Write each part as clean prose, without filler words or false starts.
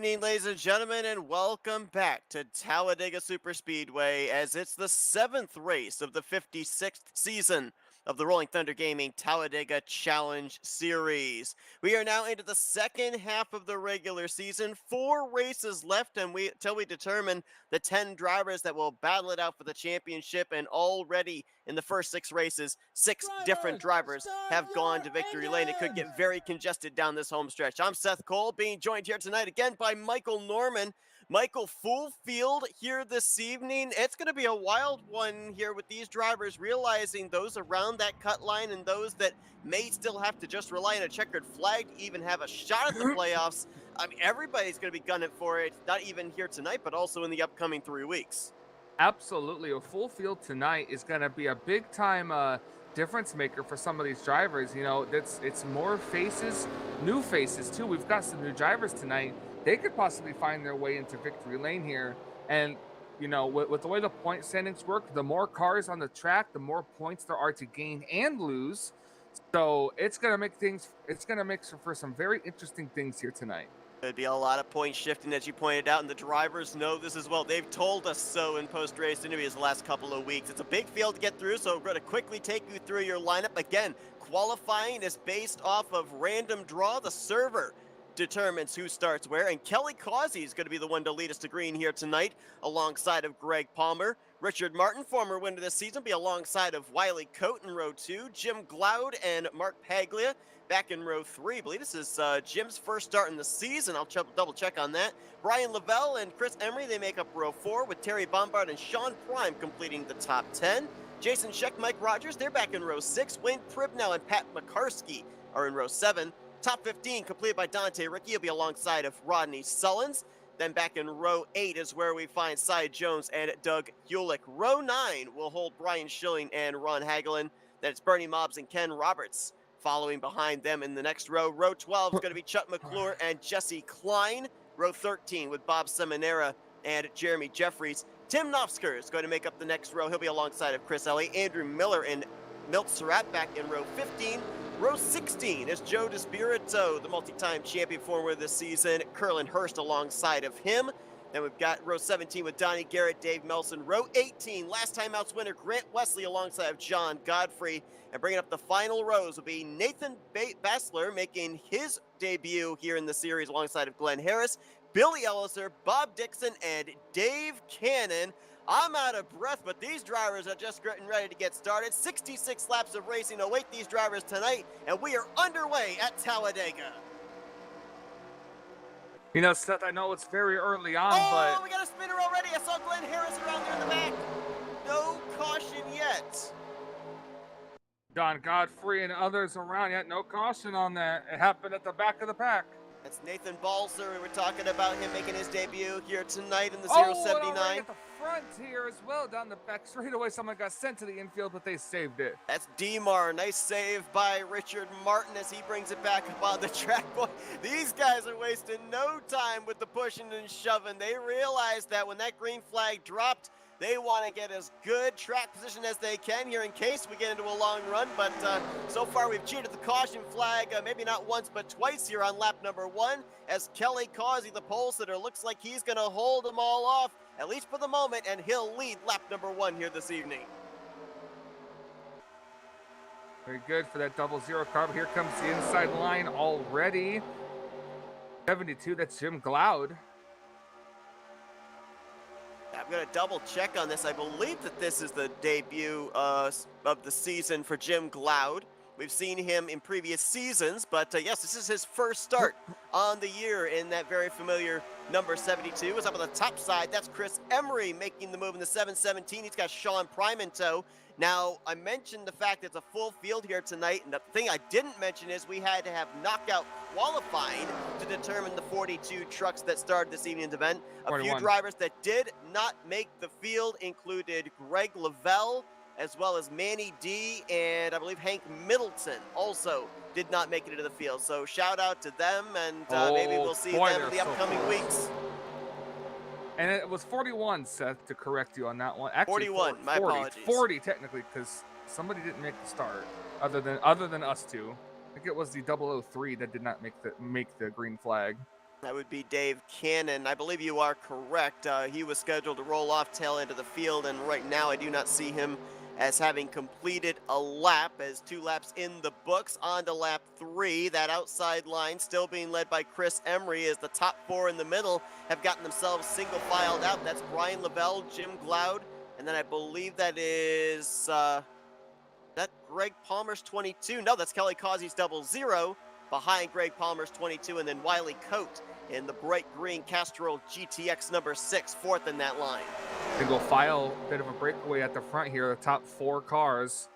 evening, ladies and gentlemen, and welcome back to Talladega Superspeedway as it's the 7th race of the 56th season of the Rolling Thunder Gaming Talladega Challenge Series. We are now into the second half of the regular season. 4 races left until we determine the 10 drivers that will battle it out for the championship, and already in the first 6 races, 6 different drivers have gone to victory lane. It could get very congested down this home stretch. I'm Seth Cole, being joined here tonight again by Michael Norman. Michael, full field here this evening. It's going to be a wild one here with these drivers realizing those around that cut line and those that may still have to just rely on a checkered flag to even have a shot at the playoffs. I mean, everybody's going to be gunning for it, not even here tonight, but also in the upcoming 3 weeks. Absolutely. A full field tonight is going to be a big time difference maker for some of these drivers. You know, it's more faces, new faces too. We've got some new drivers tonight. They could possibly find their way into victory lane here. And, you know, with the way the point standings work, the more cars on the track, the more points there are to gain and lose. So it's going to make for some very interesting things here tonight. There'd be a lot of point shifting, as you pointed out, and the drivers know this as well. They've told us so in post-race interviews the last couple of weeks. It's a big field to get through, so we're going to quickly take you through your lineup. Again, qualifying is based off of random draw. The server determines who starts where, and Kelly Causey is going to be the one to lead us to green here tonight, alongside of Greg Palmer. Richard Martin, former winner this season, be alongside of Wiley Coate in row 2. Jim Glaude and Mark Paglia back in row 3. I believe this is Jim's first start in the season. I'll double check on that. Brian Lavelle and Chris Emery, they make up row 4, with Terry Bombard and Sean Prime completing the top 10. Jason Scheck, Mike Rogers, they're back in row 6. Wayne Pribnow and Pat McCarskey are in row 7. Top 15 completed by Dante Ricky. He'll be alongside of Rodney Sullins. Then back in row 8 is where we find Cy Jones and Doug Hewlick. Row 9 will hold Brian Schilling and Ron Hagelin. Then it's Bernie Mobbs and Ken Roberts following behind them in the next row. Row 12 is going to be Chuck McClure and Jesse Klein. Row 13 with Bob Seminara and Jeremy Jeffries. Tim Nofsker is going to make up the next row. He'll be alongside of Chris Ellie. Andrew Miller and Milt Surratt back in row 15. Row 16 is Joe DeSpirito, the multi-time champion former this season. Curlin Hurst alongside of him. Then we've got row 17 with Donnie Garrett, Dave Melson. Row 18, last time out's winner Grant Wesley alongside of John Godfrey. And bringing up the final rows will be Nathan Bassler making his debut here in the series alongside of Glenn Harris, Billy Elliser, Bob Dixon, and Dave Cannon. I'm out of breath, but these drivers are just getting ready to get started. 66 laps of racing await these drivers tonight, and we are underway at Talladega. You know, Seth, I know it's very early on, but... we got a spinner already. I saw Glenn Harris around there in the back. No caution yet. John Godfrey and others around, yet no caution on that. It happened at the back of the pack. That's Nathan Balser. We were talking about him making his debut here tonight in the 079. And at the front here as well, down the back straightaway. Someone got sent to the infield, but they saved it. That's Demar. Nice save by Richard Martin as he brings it back up on the track. Boy, these guys are wasting no time with the pushing and shoving. They realize that when that green flag dropped, they want to get as good track position as they can here in case we get into a long run. But so far we've cheated the caution flag, maybe not once but twice here on lap number 1, as Kelly Causey, the pole sitter, looks like he's going to hold them all off, at least for the moment, and he'll lead lap number 1 here this evening. Very good for that 00 car. But here comes the inside line already. 72, that's Jim Glaude. I'm going to double check on this. I believe that this is the debut of the season for Jim Glaude. We've seen him in previous seasons, but yes, this is his first start on the year in that very familiar number 72. It's up on the top side. That's Chris Emery making the move in the 717. He's got Sean Prime in tow. Now, I mentioned the fact it's a full field here tonight, and the thing I didn't mention is we had to have knockout qualifying to determine the 42 trucks that started this evening's event. A 41. Few drivers that did not make the field included Greg Lavelle, as well as Manny D, and I believe Hank Middleton also did not make it into the field. So shout out to them, and maybe we'll see them in the upcoming weeks. And it was 41, Seth, to correct you on that one. Actually, 41, my apologies. 40 technically, because somebody didn't make the start, other than us two. I think it was the 003 that did not make the green flag. That would be Dave Cannon. I believe you are correct. He was scheduled to roll off tail end of the field, and right now I do not see him as having completed a lap, as 2 laps in the books. On to lap 3. That outside line still being led by Chris Emery, as the top 4 in the middle have gotten themselves single filed out. That's Brian Lavelle, Jim Gloud, and then I believe that is that Greg Palmer's 22. No, that's Kelly Causey's 00 behind Greg Palmer's 22, and then Wiley Coate in the bright green Castrol GTX number 6, 4th in that line. Single file, bit of a breakaway at the front here. The top 4 cars,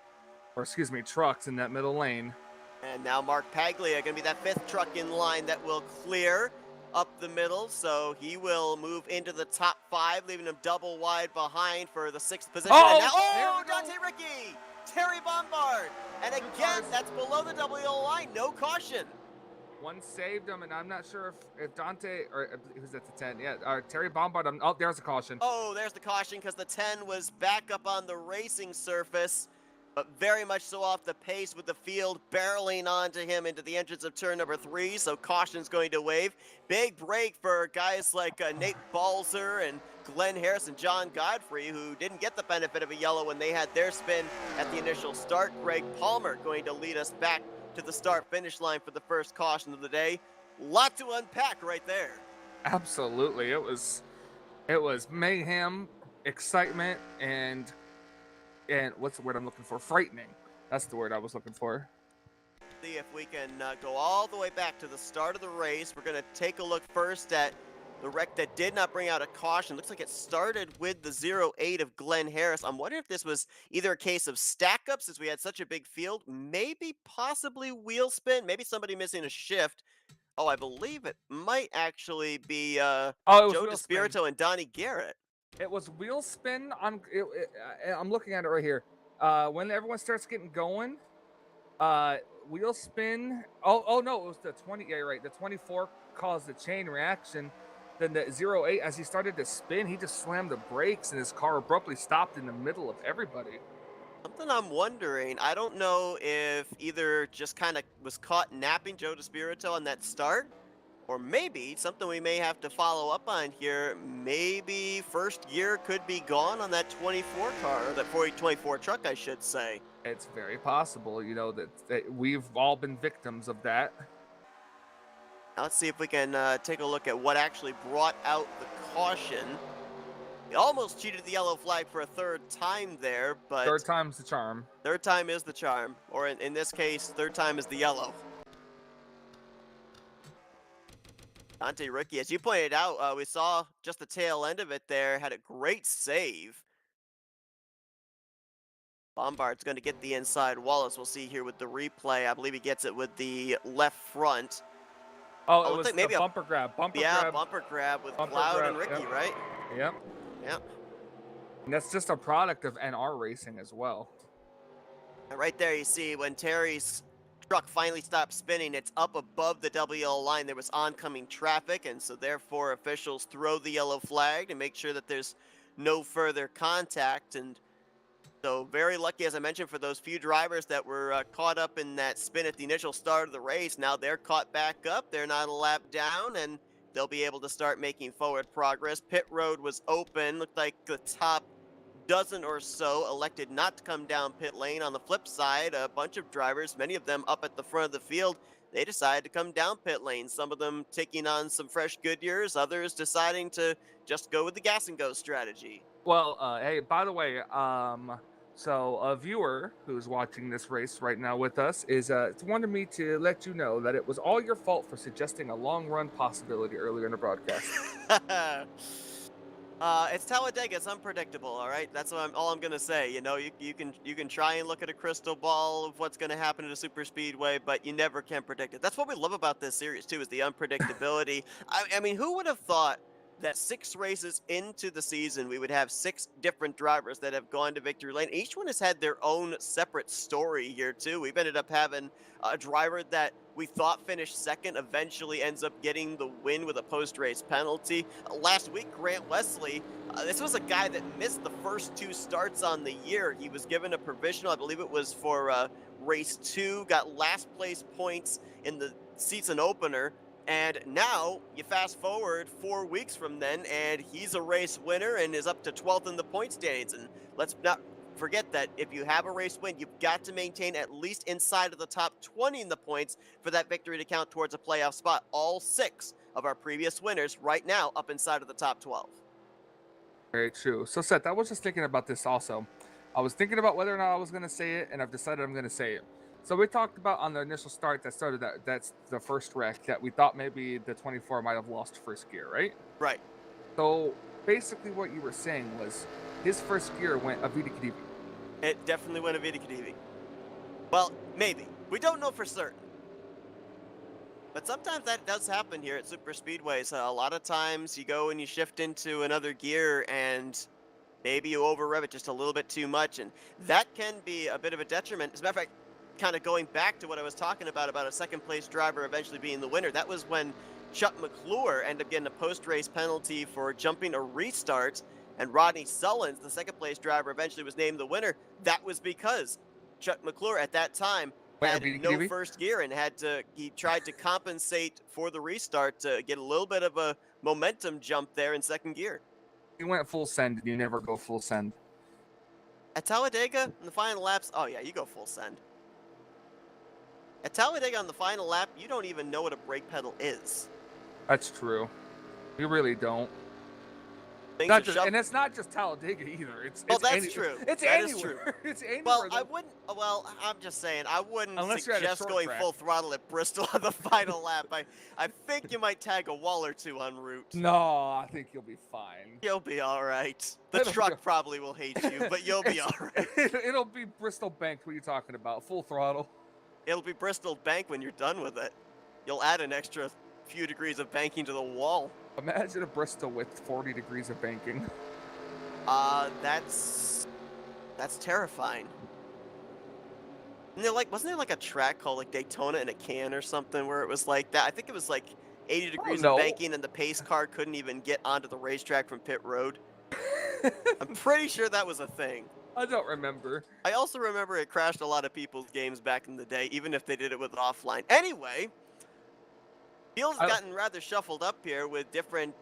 or excuse me, trucks in that middle lane. And now Mark Paglia going to be that 5th truck in line that will clear up the middle, so he will move into the top 5, leaving him double wide behind for the 6th position. Oh, and now, Dante Ricky, Terry Bombard, and again, that's below the double yellow line, no caution. One saved him, and I'm not sure if Dante, or who's at the 10? Yeah, Terry Bombard. Oh, there's a caution. Oh, there's the caution, because the 10 was back up on the racing surface, but very much so off the pace, with the field barreling onto him into the entrance of turn number 3, so caution's going to wave. Big break for guys like Nate Balzer and Glenn Harris and John Godfrey, who didn't get the benefit of a yellow when they had their spin at the initial start. Greg Palmer going to lead us back to the start-finish line for the first caution of the day. Lot to unpack right there. Absolutely, it was mayhem, excitement, and what's the word I'm looking for? Frightening. That's the word I was looking for. See if we can go all the way back to the start of the race. We're going to take a look first at the wreck that did not bring out a caution. Looks like it started with the 08 of Glenn Harris. I'm wondering if this was either a case of stack-up, since we had such a big field, maybe possibly wheel spin, maybe somebody missing a shift. Oh, I believe it might actually be Joe DeSpirito and Donnie Garrett. It was wheel spin. I'm looking at it right here. When everyone starts getting going, wheel spin. Oh no, it was the 20. Yeah, right. The 24 caused the chain reaction. Then the 08, as he started to spin, he just slammed the brakes and his car abruptly stopped in the middle of everybody. Something I'm wondering, I don't know if either just kind of was caught napping Joe DeSpirito on that start, or maybe something we may have to follow up on here. Maybe first gear could be gone on that 24 car, or that 24 truck, I should say. It's very possible, you know, that we've all been victims of that. Now let's see if we can take a look at what actually brought out the caution. He almost cheated the yellow flag for a 3rd time there, but... 3rd time's the charm. 3rd time is the charm, or in this case, 3rd time is the yellow. Dante Ricky, as you pointed out, we saw just the tail end of it there, had a great save. Bombard's going to get the inside wall, as we'll see here with the replay. I believe he gets it with the left front. Oh, it was like maybe a bumper grab. Bumper grab with Cloud and Ricky, yep. Right? Yep. Yep. And that's just a product of NR racing as well. And right there you see when Terry's truck finally stopped spinning, it's up above the WL line. There was oncoming traffic, and so therefore officials throw the yellow flag to make sure that there's no further contact. And so very lucky, as I mentioned, for those few drivers that were caught up in that spin at the initial start of the race. Now they're caught back up. They're not a lap down, and they'll be able to start making forward progress. Pit road was open. Looked like the top dozen or so elected not to come down pit lane. On the flip side, a bunch of drivers, many of them up at the front of the field, they decided to come down pit lane. Some of them taking on some fresh Goodyears, others deciding to just go with the gas and go strategy. Well, hey, by the way, so a viewer who's watching this race right now with us is wanted me to let you know that it was all your fault for suggesting a long run possibility earlier in the broadcast. It's Talladega. It's unpredictable. All right, that's what all I'm gonna say. You know, you can try and look at a crystal ball of what's gonna happen at a super speedway, but you never can predict it. That's what we love about this series too, is the unpredictability. I mean, who would have thought that 6 races into the season, we would have 6 different drivers that have gone to victory lane. Each one has had their own separate story here too. We've ended up having a driver that we thought finished second eventually ends up getting the win with a post-race penalty. Last week, Grant Wesley, this was a guy that missed the first 2 starts on the year. He was given a provisional, I believe it was for race 2, got last place points in the season opener, And now you fast forward 4 weeks from then, and he's a race winner and is up to 12th in the point standings. And let's not forget that if you have a race win, you've got to maintain at least inside of the top 20 in the points for that victory to count towards a playoff spot. All 6 of our previous winners right now up inside of the top 12. Very true. So, Seth, I was just thinking about this also. I was thinking about whether or not I was going to say it, and I've decided I'm going to say it. So we talked about on the initial start that's the first wreck that we thought maybe the 24 might have lost first gear, right? Right. So basically what you were saying was his first gear went a Vita Kadivi. It definitely went a Vita Kadivi. Well, maybe. We don't know for certain. But sometimes that does happen here at super speedways. A lot of times you go and you shift into another gear and maybe you over rev it just a little bit too much, and that can be a bit of a detriment. As a matter of fact, kind of going back to what I was talking about a second place driver eventually being the winner, that was when Chuck McClure ended up getting a post-race penalty for jumping a restart, and Rodney Sullins, the second place driver, eventually was named the winner. That was because Chuck McClure at that time had no first gear and he tried to compensate for the restart to get a little bit of a momentum jump there in second gear. You went full send, and you never go full send. At Talladega, in the final laps, oh yeah, you go full send. At Talladega on the final lap, you don't even know what a brake pedal is. That's true. You really don't. And it's not just Talladega either. That's true. It's anywhere. It's anywhere. Well, I'm just saying, I wouldn't suggest going track. full throttle at Bristol on the final lap. I think you might tag a wall or two en route. No, I think you'll be fine. You'll be all right. The truck probably will hate you, but you'll be all right. It'll be Bristol banked. What are you talking about? Full throttle. It'll be Bristol bank when you're done with it. You'll add an extra few degrees of banking to the wall. Imagine a Bristol with 40 degrees of banking. That's terrifying. And wasn't there like a track called like Daytona in a Can or something where it was like that? I think it was like 80 degrees of banking and the pace car couldn't even get onto the racetrack from pit road. I'm pretty sure that was a thing. I don't remember. I also remember it crashed a lot of people's games back in the day, even if they did it with offline. Anyway, field's gotten rather shuffled up here with different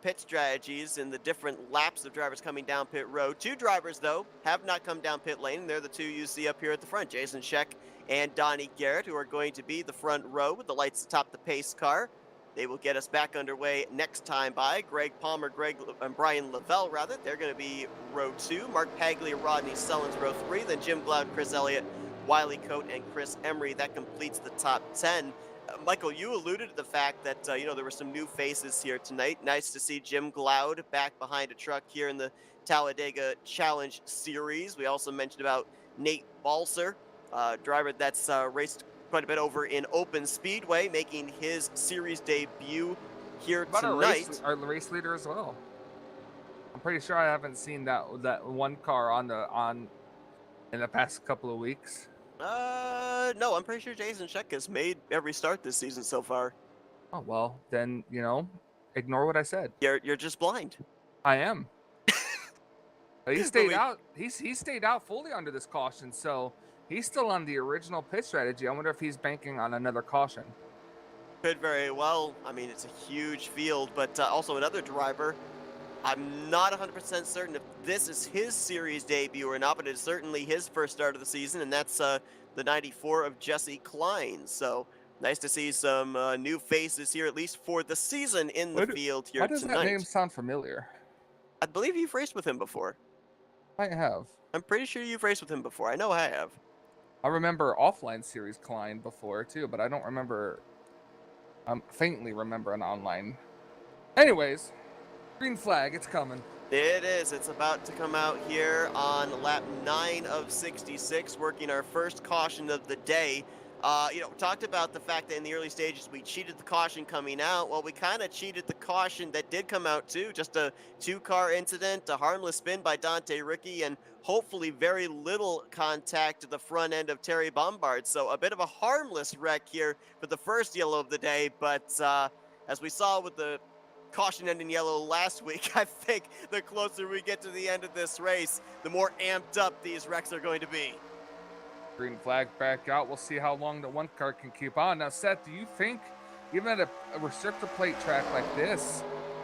pit strategies and the different laps of drivers coming down pit road. 2 drivers, though, have not come down pit lane, and they're the 2 you see up here at the front, Jason Scheck and Donnie Garrett, who are going to be the front row with the lights atop the pace car. They will get us back underway next time by. Greg Palmer, and Brian Lavelle, rather. They're going to be row 2. Mark Paglia, Rodney Sullins, row 3. Then Jim Glaude, Chris Elliott, Wiley Coate, and Chris Emery. That completes the top 10. Michael, you alluded to the fact that, there were some new faces here tonight. Nice to see Jim Glaude back behind a truck here in the Talladega Challenge Series. We also mentioned about Nate Balser, driver that's raced quite a bit over in Open Speedway, making his series debut here tonight. Our race leader as well. I'm pretty sure I haven't seen that one car in the past couple of weeks. No, I'm pretty sure Jason Scheck has made every start this season so far. Oh well, then ignore what I said. You're just blind. I am. He stayed out. He stayed out fully under this caution, so he's still on the original pit strategy. I wonder if he's banking on another caution. Could very well. I mean, it's a huge field, but also another driver. I'm not 100% certain if this is his series debut or not, but it's certainly his first start of the season, and that's the 94 of Jesse Klein. So nice to see some new faces here, at least for the season in the field here tonight. Why does that name sound familiar? I believe you've raced with him before. I have. I'm pretty sure you've raced with him before. I know I have. I remember offline series Klein before too, but I don't remember. Faintly remember an online. Anyways, green flag, it's coming. It is. It's about to come out here on lap 9 of 66, working our first caution of the day. Talked about the fact that in the early stages we cheated the caution coming out. Well, we kind of cheated the caution that did come out too. Just a 2-car incident, a harmless spin by Dante Ricky, and hopefully very little contact to the front end of Terry Bombard. So a bit of a harmless wreck here for the first yellow of the day. But as we saw with the caution ending yellow last week, I think the closer we get to the end of this race, the more amped up these wrecks are going to be. Green flag back out. We'll see how long the one car can keep on. Now, Seth, do you think even at a restrictor plate track like this,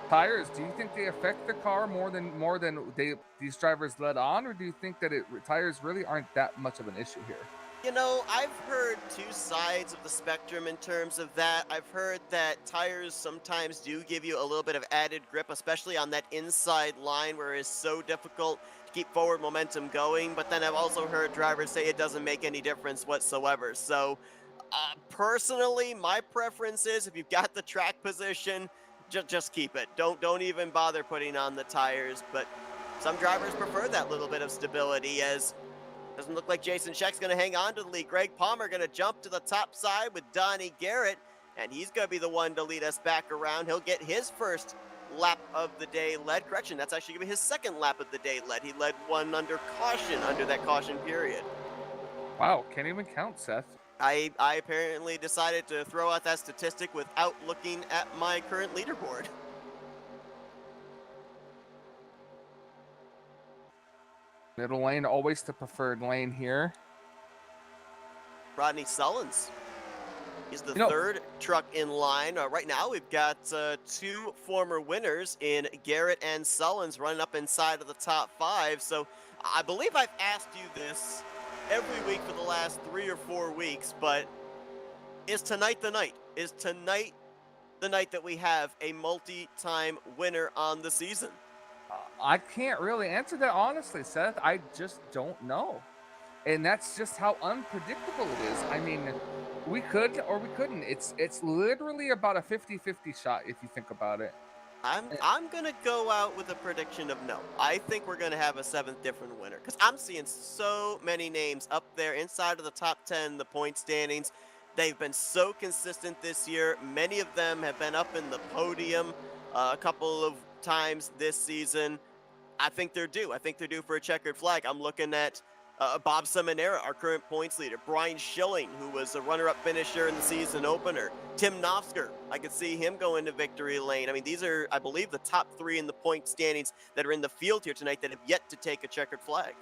tires, do you think they affect the car more than these drivers let on, or do you think that tires really aren't that much of an issue here? You know, I've heard two sides of the spectrum in terms of that. I've heard that tires sometimes do give you a little bit of added grip, especially on that inside line where it's so difficult to keep forward momentum going. But then I've also heard drivers say it doesn't make any difference whatsoever. So, personally, my preference is if you've got the track position, just keep it. Don't even bother putting on the tires. But some drivers prefer that little bit of stability as doesn't look like Jason Scheck's going to hang on to the lead. Greg Palmer going to jump to the top side with Donnie Garrett, and he's going to be the one to lead us back around. He'll get his first lap of the day led. Correction, that's actually going to be his second lap of the day led. He led one under caution under that caution period. Wow, can't even count, Seth. I apparently decided to throw out that statistic without looking at my current leaderboard. Middle lane, always the preferred lane here. Rodney Sullins. He's the third truck in line. Right now, we've got two former winners in Garrett and Sullins running up inside of the top five. So I believe I've asked you this every week for the last 3 or 4 weeks, but is tonight the night? Is tonight the night that we have a multi-time winner on the season? I can't really answer that honestly, Seth. I just don't know. And that's just how unpredictable it is. I mean, we could or we couldn't. It's literally about a 50-50 shot if you think about it. I'm going to go out with a prediction of no. I think we're going to have a 7th different winner because I'm seeing so many names up there inside of the top 10, the point standings. They've been so consistent this year. Many of them have been up in the podium a couple of times this season. I think they're due. I think they're due for a checkered flag. I'm looking at Bob Seminara, our current points leader. Brian Schilling, who was a runner-up finisher in the season opener. Tim Nofsker, I could see him go into victory lane. I mean, these are, I believe, the top 3 in the point standings that are in the field here tonight that have yet to take a checkered flag.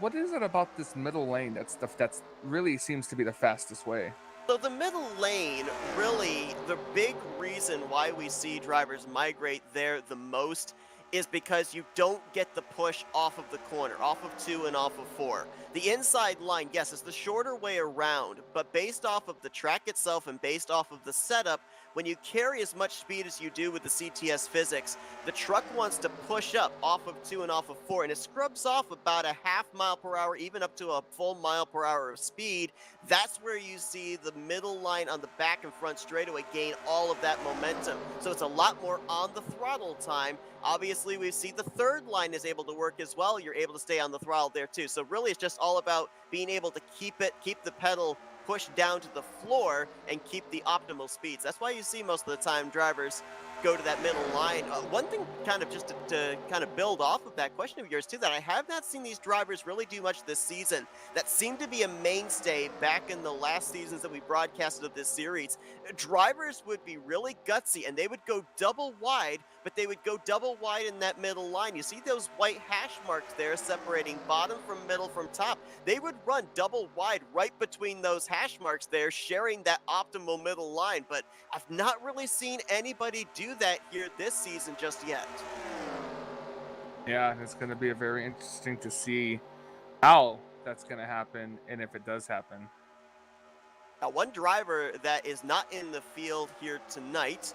What is it about this middle lane that's really seems to be the fastest way? So the middle lane, really, the big reason why we see drivers migrate there the most is because you don't get the push off of the corner, off of 2 and off of 4. The inside line, yes, it's the shorter way around, but based off of the track itself and based off of the setup, when you carry as much speed as you do with the CTS physics, the truck wants to push up off of 2 and off of 4, and it scrubs off about a half mile per hour, even up to a full mile per hour of speed. That's where you see the middle line on the back and front straightaway gain all of that momentum. So it's a lot more on the throttle time. Obviously, we see the third line is able to work as well. You're able to stay on the throttle there too. So really, it's just all about being able to keep the pedal pushed down to the floor and keep the optimal speeds. That's why you see most of the time drivers go to that middle line. One thing kind of just to kind of build off of that question of yours too, that I have not seen these drivers really do much this season that seemed to be a mainstay back in the last seasons that we broadcasted of this series. Drivers would be really gutsy and they would go double wide, but they would go double wide in that middle line. You see those white hash marks there separating bottom from middle from top. They would run double wide right between those hash marks there, sharing that optimal middle line, but I've not really seen anybody do that here this season just yet. Yeah, it's going to be very interesting to see how that's going to happen and if it does happen. Now, one driver that is not in the field here tonight,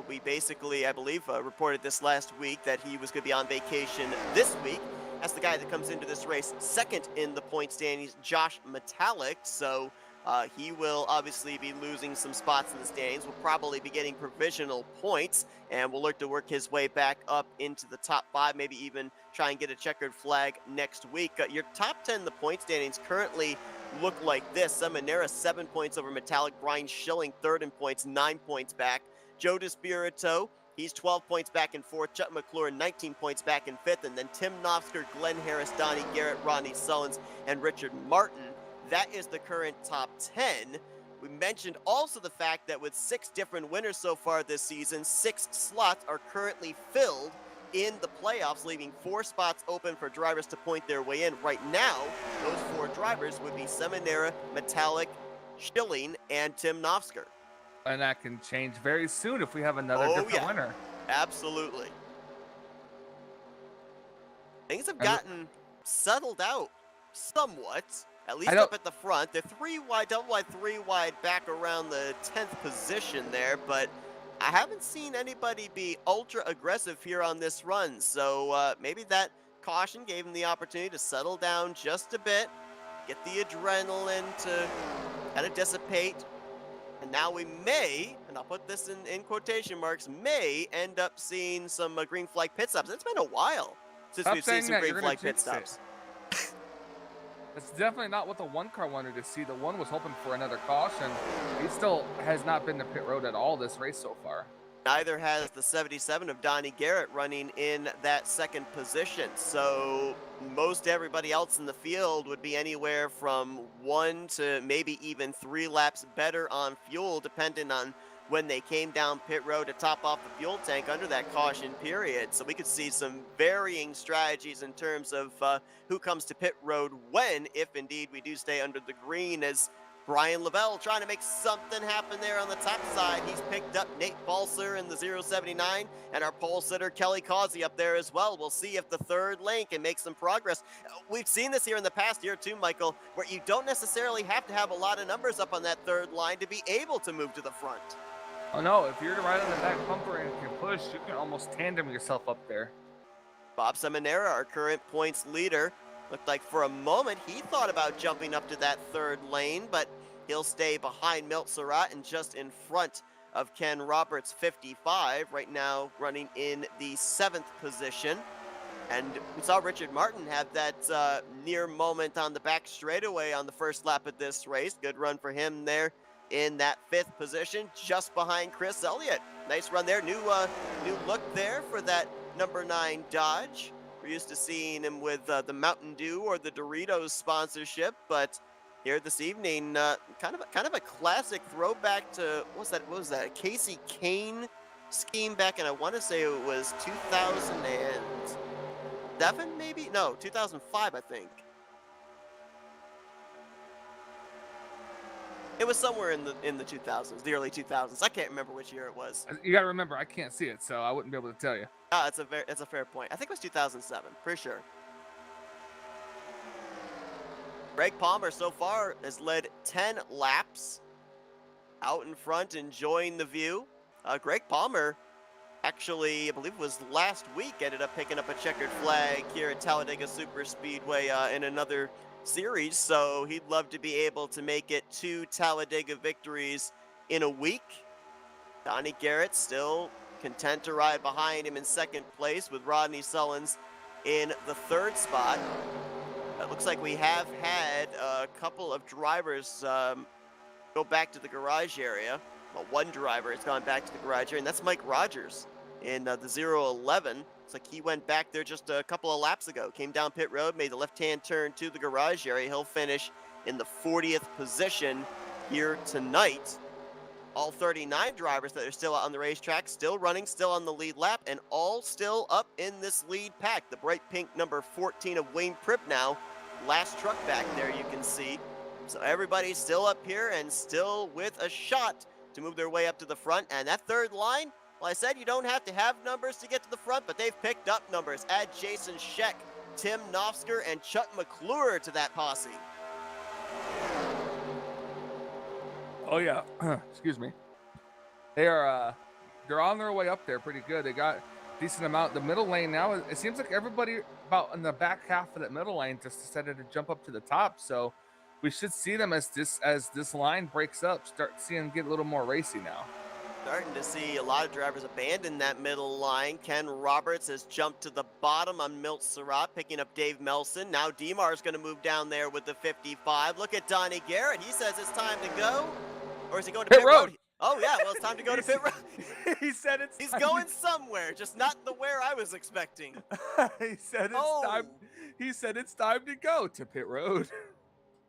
we basically, I believe, reported this last week that he was going to be on vacation this week. That's the guy that comes into this race second in the point standings, Josh Metallic. So he will obviously be losing some spots in the standings. Will probably be getting provisional points and will look to work his way back up into the top 5, maybe even try and get a checkered flag next week. Your top 10 in the point standings currently look like this. Seminara 7 points over Metallic. Brian Schilling third in points, 9 points back. Joe DeSpirito, he's 12 points back in fourth. Chuck McClure, 19 points back in fifth. And then Tim Nofsker, Glenn Harris, Donnie Garrett, Rodney Sullins, and Richard Martin. That is the current top 10. We mentioned also the fact that with 6 different winners so far this season, 6 slots are currently filled in the playoffs, leaving 4 spots open for drivers to point their way in. Right now, those 4 drivers would be Seminara, Metallic, Schilling, and Tim Nofsker. And that can change very soon if we have another Oh, different yeah. winner. Absolutely. Things have And gotten settled out somewhat, at I least don't. up at the front. They're 3 wide, double wide, 3 wide back around the 10th position there, but I haven't seen anybody be ultra aggressive here on this run. So maybe that caution gave him the opportunity to settle down just a bit, get the adrenaline to kind of dissipate. And now we may, and I'll put this in quotation marks, may end up seeing some green flag pit stops. It's been a while since Stop we've seen saying some that. green You're gonna flag pit jinx it. stops. It's definitely not what the one car wanted to see. The one was hoping for another caution. He still has not been to pit road at all this race so far. Neither has the 77 of Donnie Garrett running in that second position. So most everybody else in the field would be anywhere from 1 to maybe even 3 laps better on fuel, depending on when they came down pit road to top off the fuel tank under that caution period. So we could see some varying strategies in terms of who comes to pit road when, if indeed we do stay under the green, as Brian Lavelle trying to make something happen there on the top side. He's picked up Nate Balser in the 079 and our pole sitter Kelly Causey up there as well. We'll see if the third lane can make some progress. We've seen this here in the past year too, Michael, where you don't necessarily have to have a lot of numbers up on that third line to be able to move to the front. Oh no, if you're right on the back bumper and can push, you can almost tandem yourself up there. Bob Seminara, our current points leader, looked like for a moment he thought about jumping up to that third lane, but he'll stay behind Milt Surratt and just in front of Ken Roberts, 55, right now running in the 7th position. And we saw Richard Martin have that near moment on the back straightaway on the first lap of this race. Good run for him there in that 5th position, just behind Chris Elliott. Nice run there. New look there for that number 9 Dodge. We're used to seeing him with the Mountain Dew or the Doritos sponsorship, but here this evening, kind of a classic throwback to what was that? A Casey Kane scheme back in, I want to say it was 2007, maybe? No, 2005, I think. It was somewhere in the 2000s, the early 2000s. I can't remember which year it was. You got to remember, I can't see it, so I wouldn't be able to tell you. It's a fair point. I think it was 2007, pretty sure. Greg Palmer so far has led 10 laps out in front, enjoying the view. Greg Palmer, actually, I believe it was last week, ended up picking up a checkered flag here at Talladega Superspeedway in another series, so he'd love to be able to make it 2 Talladega victories in a week. Donnie Garrett still content to ride behind him in second place, with Rodney Sullins in the 3rd spot. It looks like we have had a couple of drivers go back to the garage area. Well, one driver has gone back to the garage area, and that's Mike Rogers in the 011. It's like he went back there just a couple of laps ago. Came down pit road, made the left-hand turn to the garage area. He'll finish in the 40th position here tonight. All 39 drivers that are still out on the racetrack, still running, still on the lead lap, and all still up in this lead pack. The bright pink number 14 of Wayne Pripp now, last truck back there you can see. So everybody's still up here and still with a shot to move their way up to the front. And that third line, well, I said you don't have to have numbers to get to the front, but they've picked up numbers. Add Jason Scheck, Tim Nofsker, and Chuck McClure to that posse. Oh yeah, excuse me. They're on their way up there pretty good. They got decent amount. The middle lane now, it seems like everybody about in the back half of that middle lane just decided to jump up to the top. So we should see them as this line breaks up, start seeing them get a little more racy now. Starting to see a lot of drivers abandon that middle line. Ken Roberts has jumped to the bottom on Milt Surratt, picking up Dave Melson. Now Demar's going to move down there with the 55. Look at Donnie Garrett. He says it's time to go. Or is he going to pit road? Oh, yeah. Well, it's time to go to pit road. He said it's He's going somewhere, just not the where I was expecting. He said it's time. He said it's time to go to pit road.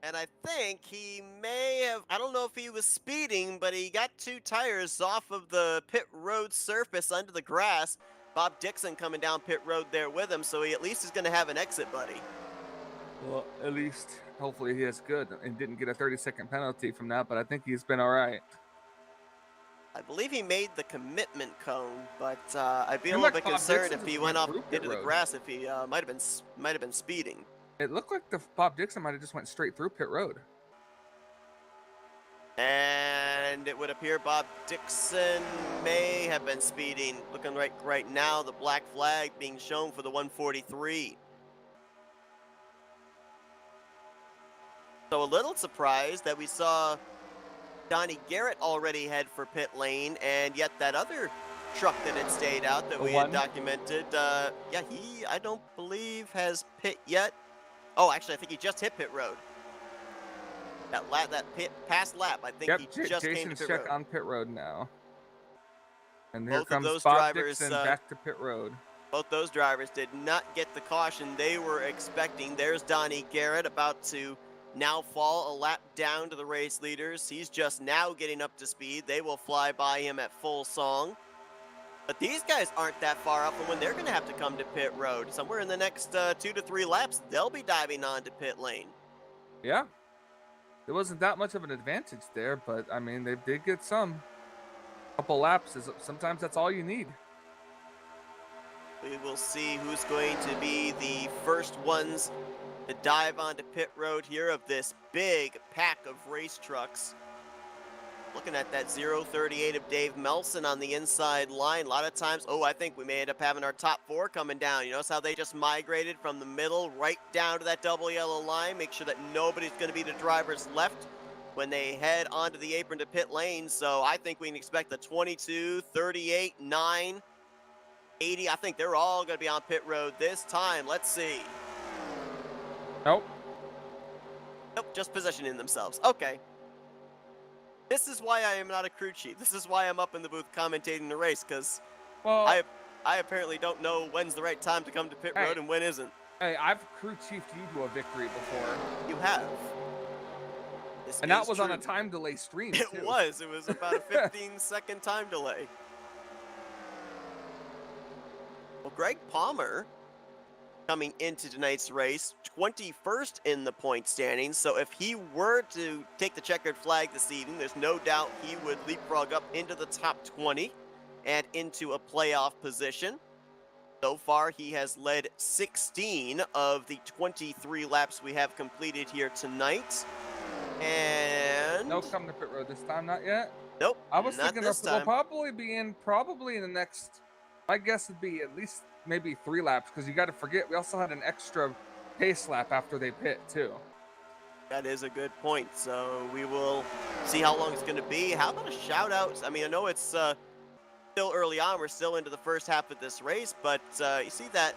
And I think he may have, I don't know if he was speeding, but he got 2 tires off of the pit road surface under the grass. Bob Dixon coming down pit road there with him, so he at least is going to have an exit buddy. Well, at least hopefully he is good and didn't get a 30-second penalty from that, but I think he's been all right. I believe he made the commitment cone, but I'd be a Seemed little like bit Bob concerned Dixon if he just went went off through pit into the road. grass. If he might have been speeding. It looked like the Bob Dixon might have just went straight through pit road. And it would appear Bob Dixon may have been speeding. Looking right now, the black flag being shown for the 143. So a little surprised that we saw Donnie Garrett already head for pit lane, and yet that other truck that had stayed out that The we had one? documented, yeah, he, I don't believe, has pit yet. Oh, actually, I think he just hit pit road. That past lap, I think Yep, he just came to Jason's pit check road. on pit road now. And here Both of comes those Bob drivers, Dixon back to pit road. both those drivers did not get the caution they were expecting. There's Donnie Garrett about to now fall a lap down to the race leaders. He's just now getting up to speed. They will fly by him at full song. But these guys aren't that far up from when they're going to have to come to pit road. Somewhere in the next 2 to 3 laps, they'll be diving onto pit lane. Yeah. There wasn't that much of an advantage there, but I mean, they did get some. Couple laps is sometimes that's all you need. We will see who's going to be the first ones to dive onto pit road here of this big pack of race trucks. Looking at that 038 of Dave Melson on the inside line. A lot of times, I think we may end up having our top 4 coming down. You notice how they just migrated from the middle right down to that double yellow line. Make sure that nobody's going to be the driver's left when they head onto the apron to pit lane. So I think we can expect the 22, 38, 9, 80. I think they're all going to be on pit road this time. Let's see. Nope. Nope, just positioning themselves. Okay. This is why I am not a crew chief. This is why I'm up in the booth commentating the race, because Well, I apparently don't know when's the right time to come to pit road and when isn't. Hey, I've crew chiefed you to a victory before. You have. This And that is was on a true. time delay stream, It too. was. It was about a 15-second time delay. Well, Greg Palmer coming into tonight's race, 21st in the point standings. So if he were to take the checkered flag this evening, there's no doubt he would leapfrog up into the top 20 and into a playoff position. So far, he has led 16 of the 23 laps we have completed here tonight. And No come to pit road this time, not yet. nope, I was not thinking this they'll time. probably be in the next, my guess would be at least maybe 3 laps, because you got to forget we also had an extra pace lap after they pit too. That is a good point. So we will see how long it's going to be. How about a shout out? I mean, I know it's still early on. We're still into the first half of this race, but you see that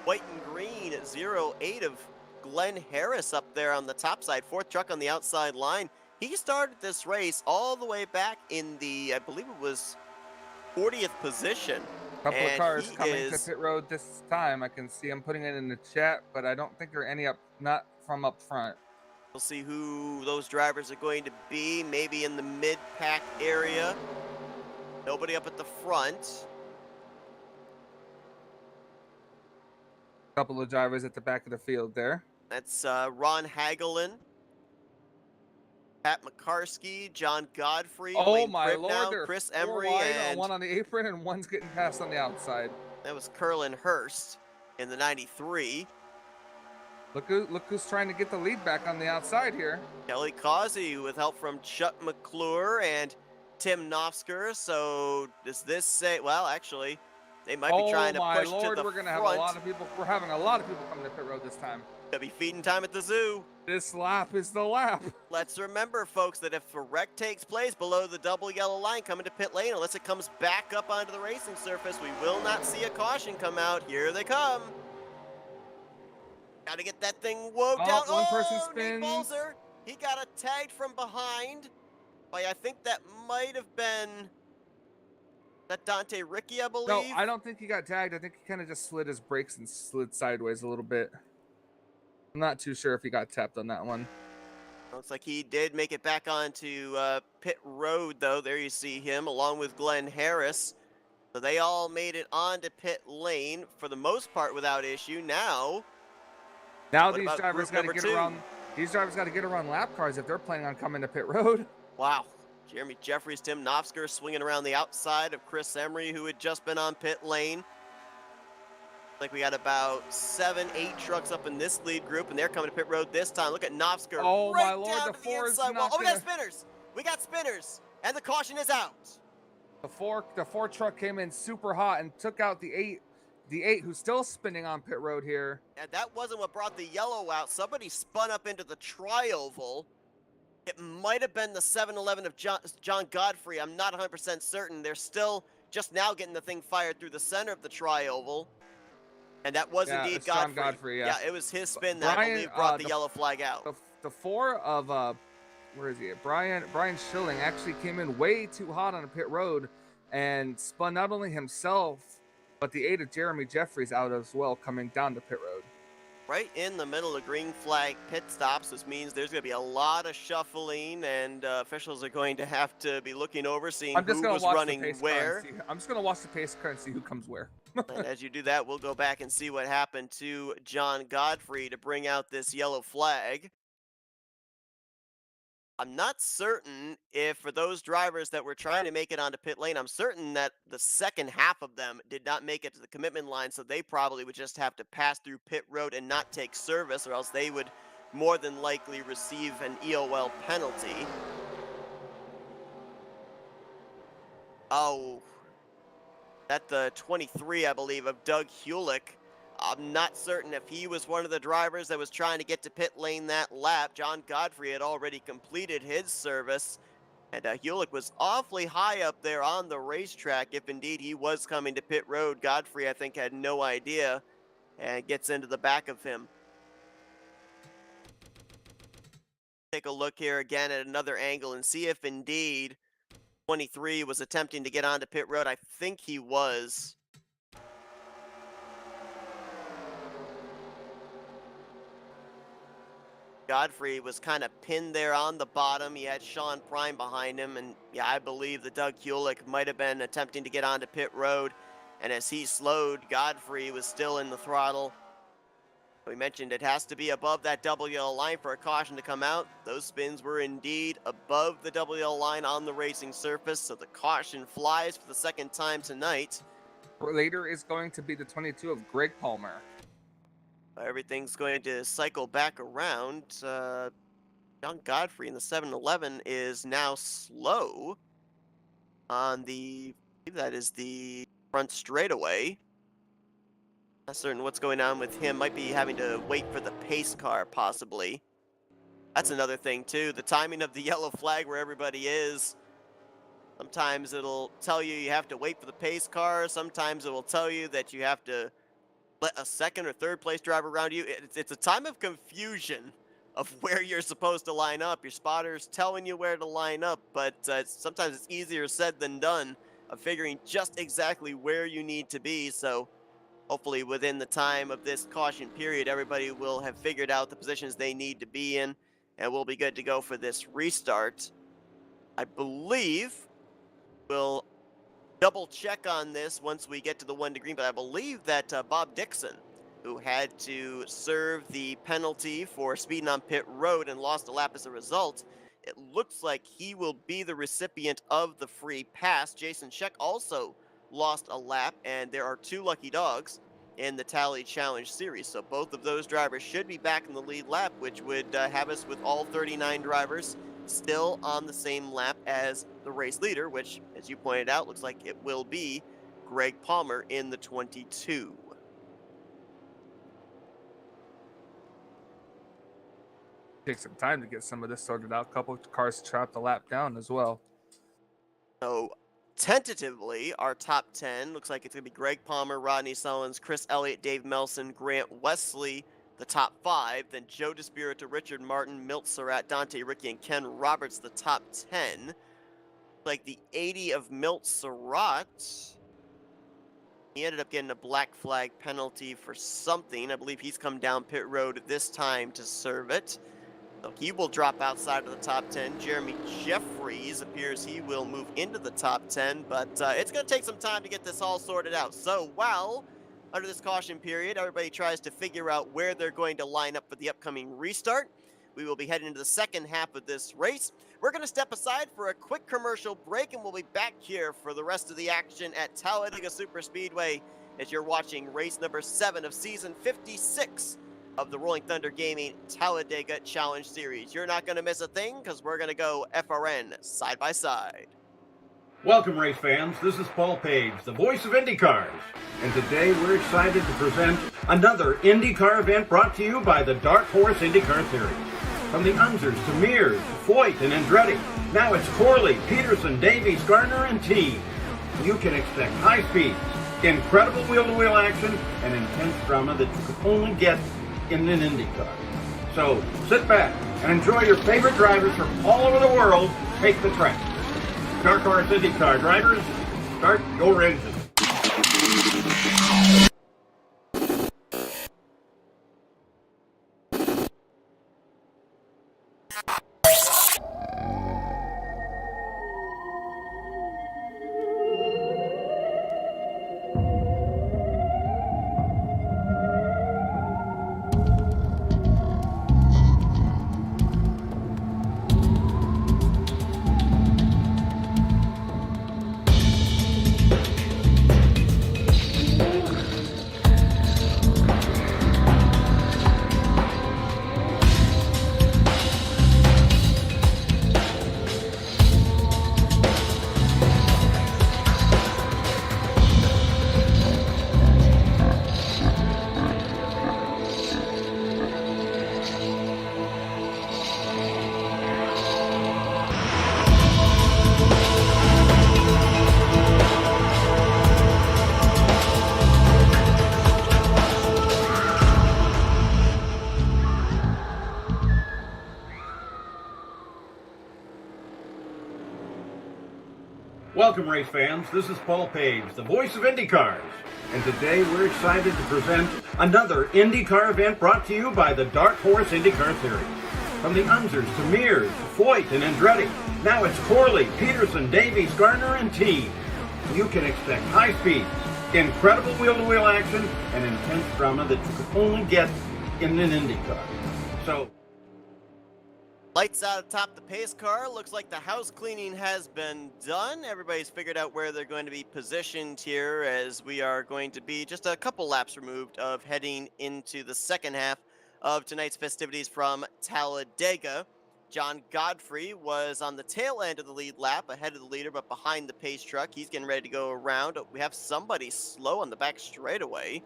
white and green 08 of Glenn Harris up there on the top side, 4th truck on the outside line. He started this race all the way back in the, I believe it was 40th position. Couple of cars coming to is pit road this time. I can see them putting it in the chat, but I don't think there are any not from up front. We'll see who those drivers are going to be. Maybe in the mid-pack area. Nobody up at the front. Couple of drivers at the back of the field there. That's Ron Hagelin, Pat McCarsky, John Godfrey, Oh Wayne my Kripnow, lord, there are Chris 4 Emery, wide, and one on the apron and one's getting passed on the outside. that was Curlin Hurst in the 93. Look who's trying to get the lead back on the outside here. Kelly Causey with help from Chuck McClure and Tim Nofsker. So does this say, well, actually, they might be trying to push to the we're gonna front. have a lot of people. We're having a lot of people coming to pit road this time. Gonna be feeding time at the zoo. This lap is the lap. Let's remember, folks, that if a wreck takes place below the double yellow line coming to pit lane, unless it comes back up onto the racing surface, we will not see a caution come out. Here they come. Got to get that thing woke down. One person Nate spins. Balzer, he got tagged from behind by, I think that might have been that Dante Ricky, I believe. No, I don't think he got tagged. I think he kind of just slid his brakes and slid sideways a little bit. I'm not too sure if he got tapped on that one. Looks like he did make it back onto pit road, though. There you see him, along with Glenn Harris. So they all made it onto pit lane, for the most part without issue. Now These drivers got to get around. These drivers got to get around lap cars if they're planning on coming to pit road. Wow. Jeremy Jeffries, Tim Knopfsker swinging around the outside of Chris Emery, who had just been on pit lane. Like we got about 7, 8 trucks up in this lead group, and they're coming to pit road this time. Look at Knopfsker Oh right my lord, down the to the four is inside wall. not Oh, we got gonna. spinners. We got spinners, and the caution is out. The four truck came in super hot and took out the eight who's still spinning on pit road here. And that wasn't what brought the yellow out. Somebody spun up into the tri-oval. It might have been the 7-Eleven of John Godfrey. I'm not 100% certain. They're still just now getting the thing fired through the center of the tri-oval. And that was Yeah, indeed it's Godfrey. John Godfrey, yeah. It was his spin that I Brian, believe brought the yellow flag out. The four of where is he? Brian Schilling actually came in way too hot on a pit road and spun not only himself but the 8 of Jeremy Jeffries out as well, coming down the pit road. Right in the middle of green flag pit stops. This means there's going to be a lot of shuffling, and officials are going to have to be looking over, seeing who was running where. I'm just going to watch the pace car and see who comes where. And as you do that, we'll go back and see what happened to John Godfrey to bring out this yellow flag. I'm not certain if for those drivers that were trying to make it onto pit lane, I'm certain that the second half of them did not make it to the commitment line, so they probably would just have to pass through pit road and not take service, or else they would more than likely receive an EOL penalty. Oh, at the 23, I believe, of Doug Hewlick. I'm not certain if he was one of the drivers that was trying to get to pit lane that lap. John Godfrey had already completed his service, and Hewlick was awfully high up there on the racetrack. If indeed he was coming to pit road, Godfrey, I think, had no idea and gets into the back of him. Take a look here again at another angle and see if indeed 23 was attempting to get onto pit road. I think he was. Godfrey was kind of pinned there on the bottom. He had Sean Prime behind him, and yeah, I believe that Doug Hewlick might have been attempting to get onto pit road, and as he slowed, Godfrey was still in the throttle. We mentioned it has to be above that double yellow line for a caution to come out. Those spins were indeed above the double yellow line on the racing surface, so the caution flies for the second time tonight. Later is going to be the 22 of Greg Palmer. Everything's going to cycle back around. John Godfrey in the 7-Eleven is now slow on the, I believe that is the front straightaway. Not certain what's going on with him. Might be having to wait for the pace car, possibly. That's another thing, too. The timing of the yellow flag where everybody is. Sometimes it'll tell you you have to wait for the pace car. Sometimes it will tell you that you have to let a second or third place driver around you. It's a time of confusion of where you're supposed to line up. Your spotter's telling you where to line up, but sometimes it's easier said than done of figuring just exactly where you need to be. So hopefully within the time of this caution period, everybody will have figured out the positions they need to be in, and we'll be good to go for this restart. I believe we'll double check on this once we get to the 1 to green, but I believe that Bob Dixon, who had to serve the penalty for speeding on pit road and lost a lap as a result, it looks like he will be the recipient of the free pass. Jason Scheck also lost a lap, and there are 2 lucky dogs in the Tally Challenge Series, so both of those drivers should be back in the lead lap, which would have us with all 39 drivers still on the same lap as the race leader, which, as you pointed out, looks like it will be Greg Palmer in the 22. Take some time to get some of this sorted out. A couple of cars trapped the lap down as well. So tentatively, our top 10 looks like it's going to be Greg Palmer, Rodney Sullins, Chris Elliott, Dave Melson, Grant Wesley, the top 5. Then Joe DeSpirito, Richard Martin, Milt Surratt, Dante Ricky, and Ken Roberts, the top 10. Like the 80 of Milt Surratt. He ended up getting a black flag penalty for something. I believe he's come down pit road this time to serve it. So he will drop outside of the top 10. Jeremy Jeffries appears he will move into the top 10, but it's going to take some time to get this all sorted out. So while under this caution period, everybody tries to figure out where they're going to line up for the upcoming restart, We will be heading into the second half of this race. We're going to step aside for a quick commercial break, and we'll be back here for the rest of the action at Talladega Superspeedway as you're watching race number 7 of season 56 of the Rolling Thunder Gaming Talladega Challenge Series. You're not going to miss a thing because we're going to go FRN side by side. Welcome, race fans. This is Paul Page, the voice of IndyCars. And today we're excited to present another IndyCar event brought to you by the Dark Horse IndyCar Series. From the Unzers to Mears, Foyt, and Andretti, now it's Corley, Peterson, Davies, Garner, and Team. You can expect high speeds, incredible wheel-to-wheel action, and intense drama that you could only get in an IndyCar. So sit back and enjoy your favorite drivers from all over the world take the track. Dark Horse IndyCar drivers, start your engine. Welcome, race fans. This is Paul Page, the voice of IndyCars. And today we're excited to present another IndyCar event brought to you by the Dark Horse IndyCar Series. From the Unzers to Mears, Foyt, and Andretti, now it's Corley, Peterson, Davies, Garner, and Team. You can expect high speeds, incredible wheel-to-wheel action, and intense drama that you could only get in an IndyCar. So, lights out atop the pace car. Looks like the house cleaning has been done. Everybody's figured out where they're going to be positioned here, as we are going to be just a couple laps removed of heading into the second half of tonight's festivities from Talladega. John Godfrey was on the tail end of the lead lap, ahead of the leader, but behind the pace truck. He's getting ready to go around. We have somebody slow on the back straightaway,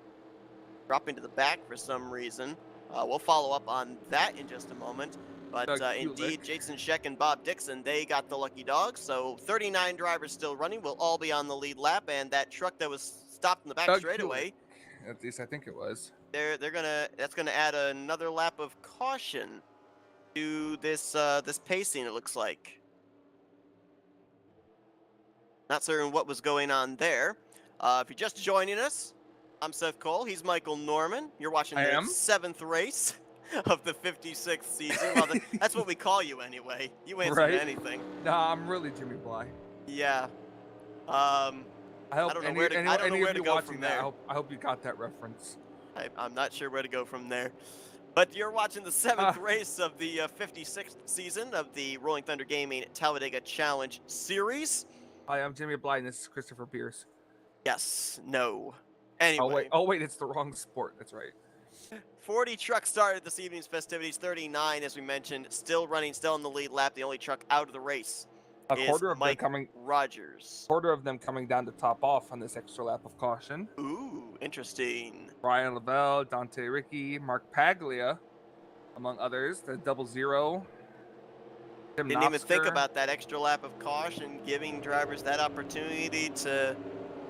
dropping to the back for some reason. We'll follow up on that in just a moment. But indeed, Jason Scheck and Bob Dixon, they got the lucky dog. So 39 drivers still running. We'll all be on the lead lap, and that truck that was stopped in the back straightaway, at least I think it was. That's gonna add another lap of caution to this this pacing. It looks like. Not certain what was going on there. If you're just joining us, I'm Seth Cole. He's Michael Norman. You're watching the 7th race of the 56th season. Well, that's what we call you anyway. You answer to anything. Nah, I'm really Jimmy Bly. Yeah. I don't know where to go from there. I hope you got that reference. I'm not sure where to go from there. But you're watching the 7th race of the 56th season of the Rolling Thunder Gaming Talladega Challenge Series. Hi, I'm Jimmy Bly, and this is Christopher Pierce. Yes. No. Anyway. Oh wait, it's the wrong sport. That's right. 40 trucks started this evening's festivities. 39, as we mentioned, still running, still in the lead lap. The only truck out of the race A quarter of Mike them coming. Rogers. Quarter of them coming down to top off on this extra lap of caution. Ooh, interesting. Brian Lavelle, Dante Ricci, Mark Paglia, among others. The 00. Tim Didn't even think Knopfsker. about that extra lap of caution, giving drivers that opportunity to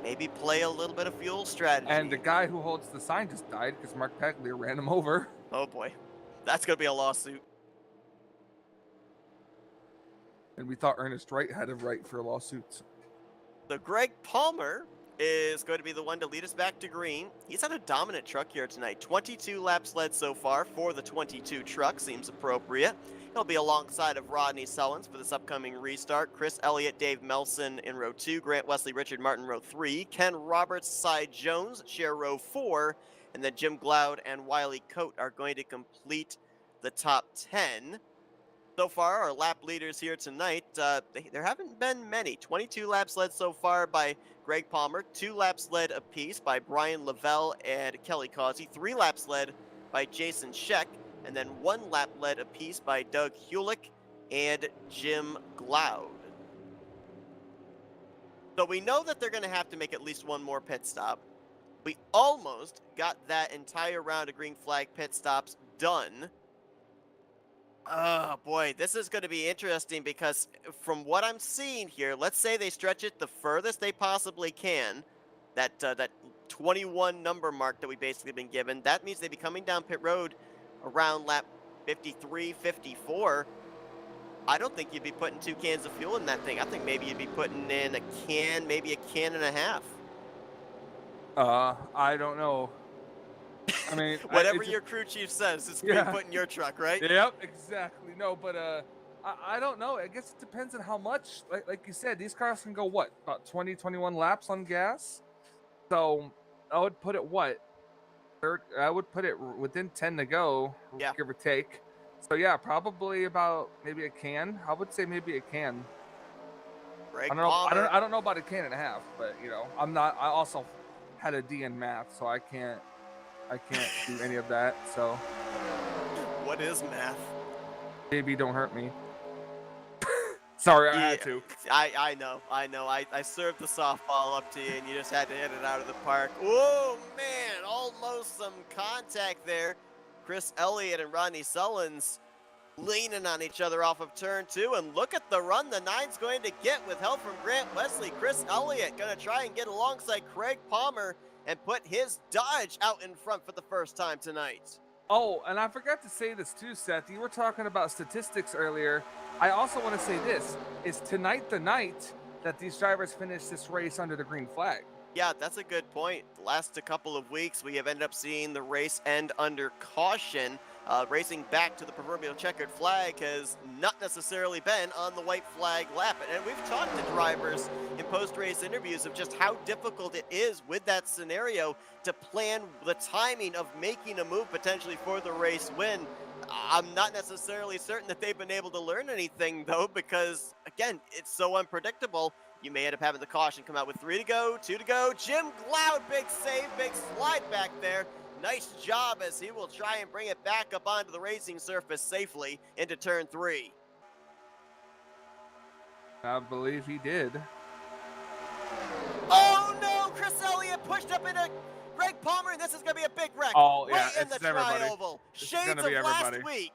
maybe play a little bit of fuel strategy. And the guy who holds the sign just died because Mark Paglia ran him over. Oh boy, that's gonna be a lawsuit. And we thought Ernest Wright had a right for lawsuits. So Greg Palmer is going to be the one to lead us back to green. He's had a dominant truck here tonight. 22 laps led so far for the 22 truck. Seems appropriate. He'll be alongside of Rodney Sullins for this upcoming restart. Chris Elliott, Dave Melson in row 2. Grant Wesley, Richard Martin, row 3. Ken Roberts, Cy Jones share row 4. And then Jim Gloud and Wiley Coate are going to complete the top 10. So far, our lap leaders here tonight, there haven't been many. 22 laps led so far by Greg Palmer, 2 laps led apiece by Brian Lavelle and Kelly Causey, 3 laps led by Jason Scheck, and then 1 lap led apiece by Doug Hulick and Jim Gloud. So we know that they're going to have to make at least one more pit stop. We almost got that entire round of green flag pit stops done. Oh boy, this is going to be interesting because from what I'm seeing here, let's say they stretch it the furthest they possibly can, that 21 number mark that we basically been given, that means they'd be coming down pit road around lap 53, 54. I don't think you'd be putting 2 cans of fuel in that thing. I think maybe you'd be putting in a can, maybe a can and a half. I don't know. I mean, whatever your crew chief says, it's being put in your truck, right? Yep, exactly. No, but I don't know. I guess it depends on how much. Like you said, these cars can go what, about 20, 21 laps on gas. So I would put it I would put it within 10 to go, give or take. So yeah, probably about maybe a can. I would say maybe a can. I don't know about a can and a half, but you know, I also had a D in math, so I can't do any of that. So what is math? Baby, don't hurt me. Sorry, I had to. I know. I served the softball up to you, and you just had to hit it out of the park. Oh man, almost some contact there. Chris Elliott and Rodney Sullins leaning on each other off of turn 2, and look at the run the 9's going to get with help from Grant Wesley. Chris Elliott going to try and get alongside Craig Palmer and put his Dodge out in front for the first time tonight. Oh, and I forgot to say this too, Seth. You were talking about statistics earlier. I also want to say this. Is tonight the night that these drivers finish this race under the green flag? Yeah, that's a good point. The last couple of weeks, we have ended up seeing the race end under caution. Racing back to the proverbial checkered flag has not necessarily been on the white flag lap. And we've talked to drivers in post-race interviews of just how difficult it is with that scenario to plan the timing of making a move potentially for the race win. I'm not necessarily certain that they've been able to learn anything, though, because, again, it's so unpredictable. You may end up having the caution come out with 3 to go, 2 to go. Jim Gloud, big save, big slide back there. Nice job as he will try and bring it back up onto the racing surface safely into turn 3. I believe he did. Oh no, Chris Elliott pushed up into Greg Palmer, and this is going to be a big wreck. Oh, yeah, right in the tri-oval. Shades of last week.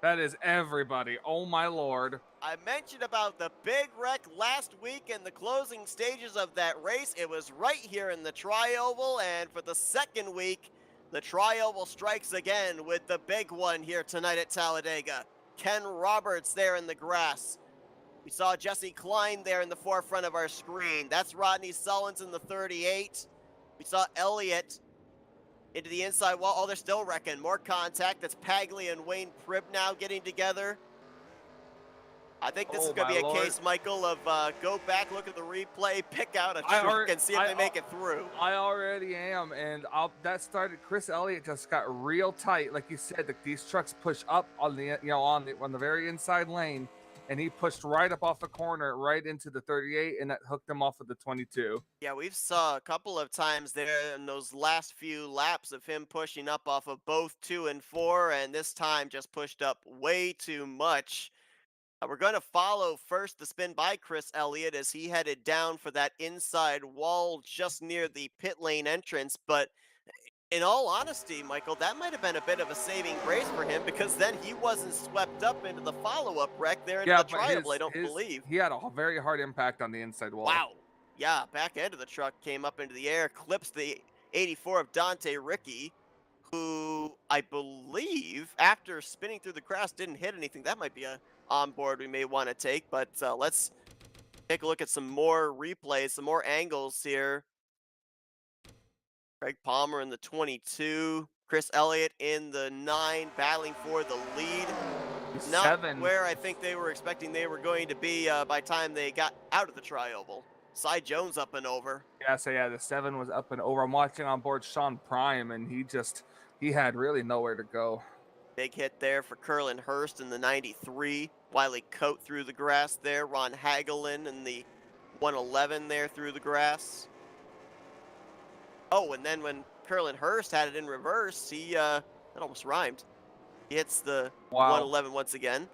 That is everybody. Oh, my Lord. I mentioned about the big wreck last week in the closing stages of that race. It was right here in the tri-oval, and for the second week, the tri-oval strikes again with the big one here tonight at Talladega. Ken Roberts there in the grass. We saw Jesse Klein there in the forefront of our screen. That's Rodney Sullins in the 38. We saw Elliott into the inside wall. Oh, they're still wrecking. More contact. That's Pagli and Wayne Pribb now getting together. I think this is going to be a case, Michael, of go back, look at the replay, pick out a truck, and see if they make it through. I already am, and that started. Chris Elliott just got real tight, like you said. These trucks push up on the on the very inside lane, and he pushed right up off the corner, right into the 38, and that hooked him off of the 22. Yeah, we've saw a couple of times there in those last few laps of him pushing up off of both 2 and 4, and this time just pushed up way too much. We're going to follow first the spin by Chris Elliott as he headed down for that inside wall just near the pit lane entrance. But in all honesty, Michael, that might have been a bit of a saving grace for him, because then he wasn't swept up into the follow-up wreck there into the tri-oval, I don't believe. He had a very hard impact on the inside wall. Wow. Yeah, back end of the truck came up into the air, clips the 84 of Dante Ricky, who I believe, after spinning through the grass, didn't hit anything. That might be a onboard we may want to take, but let's take a look at some more replays, some more angles here. Greg Palmer in the 22, Chris Elliott in the 9, battling for the lead. Not 7. Where I think they were expecting they were going to be by the time they got out of the tri-oval. Cy Jones up and over. Yeah, so yeah, the 7 was up and over. I'm watching on board Sean Prime, and he had really nowhere to go. Big hit there for Curlin Hurst in the 93. Wiley Coate through the grass there. Ron Hagelin in the 111 there through the grass. Oh, and then when Curlin Hurst had it in reverse, that almost rhymed. He hits the 111 once again.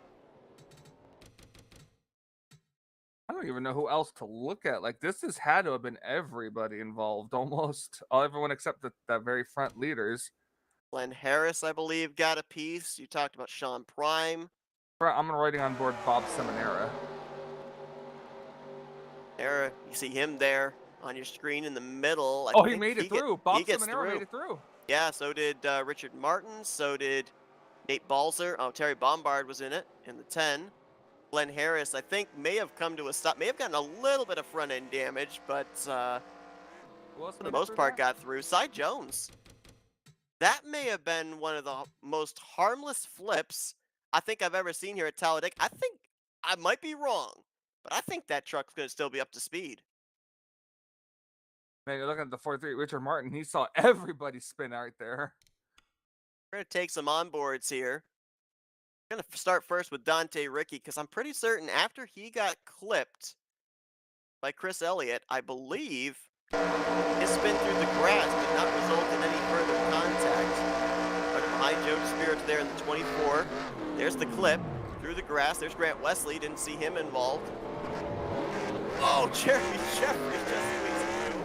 I don't even know who else to look at. Like, this has had to have been everybody involved, almost. Everyone except the very front leaders. Glenn Harris, I believe, got a piece. You talked about Sean Prime. I'm writing on board Bob Seminara. There, you see him there on your screen in the middle. He made it through. Bob Seminara made it through. Yeah, so did Richard Martin. So did Nate Balzer. Oh, Terry Bombard was in it in the 10. Glenn Harris, I think, may have come to a stop. May have gotten a little bit of front-end damage, but for the most part got through. Cy Jones. That may have been one of the most harmless flips I think I've ever seen here at Talladega. I think I might be wrong, but I think that truck's going to still be up to speed. Man, you're looking at the 4-3. Richard Martin, he saw everybody spin out there. We're going to take some onboards here. I'm going to start first with Dante Ricky because I'm pretty certain after he got clipped by Chris Elliott, I believe his spin through the grass did not result in any further contact. But behind Joe Spirit there in the 24. There's the clip through the grass. There's Grant Wesley. Didn't see him involved. Oh, Jeremy Jeffries just squeezed through.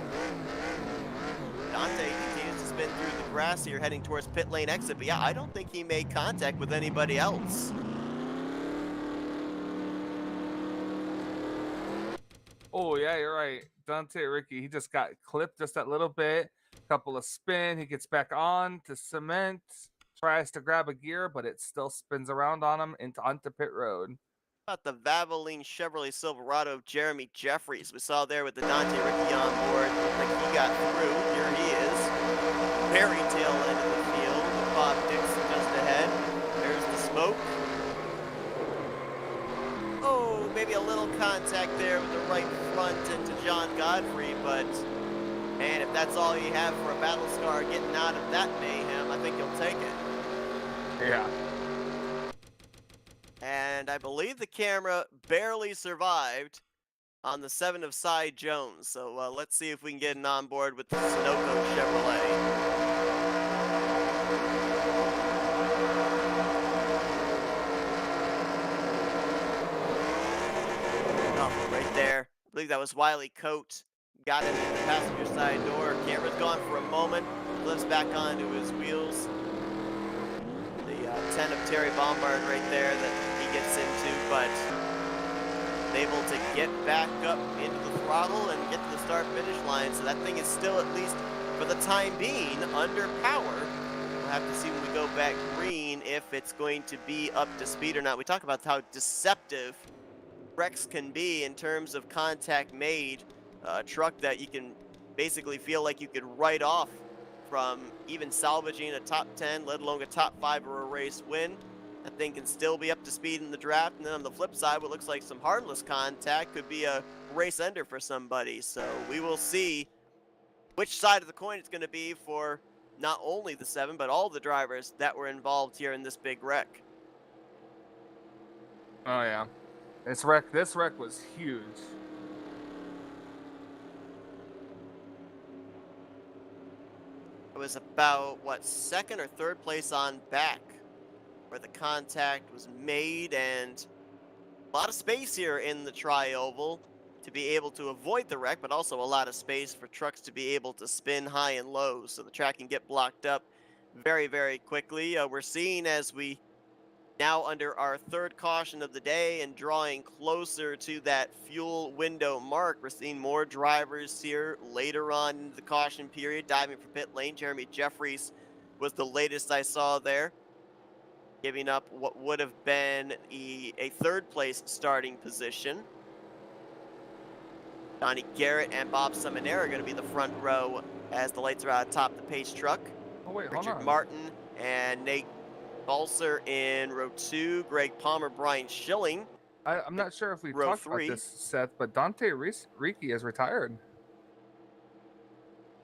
Dante continues to spin through the grass here, heading towards pit lane exit. But yeah, I don't think he made contact with anybody else. Oh, yeah, you're right. Dante Ricky, he just got clipped just that little bit. Couple of spin. He gets back on to cement. Tries to grab a gear, but it still spins around on him onto pit road. About the Valvoline Chevrolet Silverado of Jeremy Jeffries. We saw there with the Dante Ricky on board. Looked like he got through. Here he is. Very tail end of the field. Bob Dixon just ahead. There's the smoke. Oh, maybe a little contact there with the right front into John Godfrey, but man, if that's all you have for a battle scar getting out of that mayhem, I think you'll take it. Yeah. And I believe the camera barely survived on the 7 of Cy Jones. So let's see if we can get an onboard with the Sunoco Chevrolet. Oh, right there. I believe that was Wiley Coate. Got him in the passenger side door. Camera's gone for a moment. Lifts back onto his wheels. The 10 of Terry Bombard right there that he gets into, but able to get back up into the throttle and get to the start-finish line. So that thing is still, at least for the time being, under power. We'll have to see when we go back green if it's going to be up to speed or not. We talk about how deceptive wrecks can be in terms of contact made. A truck that you can basically feel like you could write off from even salvaging a top 10, let alone a top 5 or a race win. That thing can still be up to speed in the draft. And then on the flip side, what looks like some harmless contact could be a race ender for somebody. So we will see which side of the coin it's going to be for not only the 7, but all the drivers that were involved here in this big wreck. Oh, yeah. This wreck was huge. It was about, what, 2nd or 3rd place on back where the contact was made, and a lot of space here in the tri-oval to be able to avoid the wreck, but also a lot of space for trucks to be able to spin high and low, so the track can get blocked up very, very quickly. We're seeing as we now under our 3rd caution of the day and drawing closer to that fuel window mark, we're seeing more drivers here later on in the caution period diving for pit lane. Jeremy Jeffries was the latest I saw there, giving up what would have been a 3rd place starting position. Donnie Garrett and Bob Seminara are going to be the front row as the lights are out atop the pace truck. Oh, wait, Richard Martin and Nate Balser in row 2, Greg Palmer, Brian Schilling. I'm not sure if we row talked 3. about this, Seth, but Dante Ricky has retired.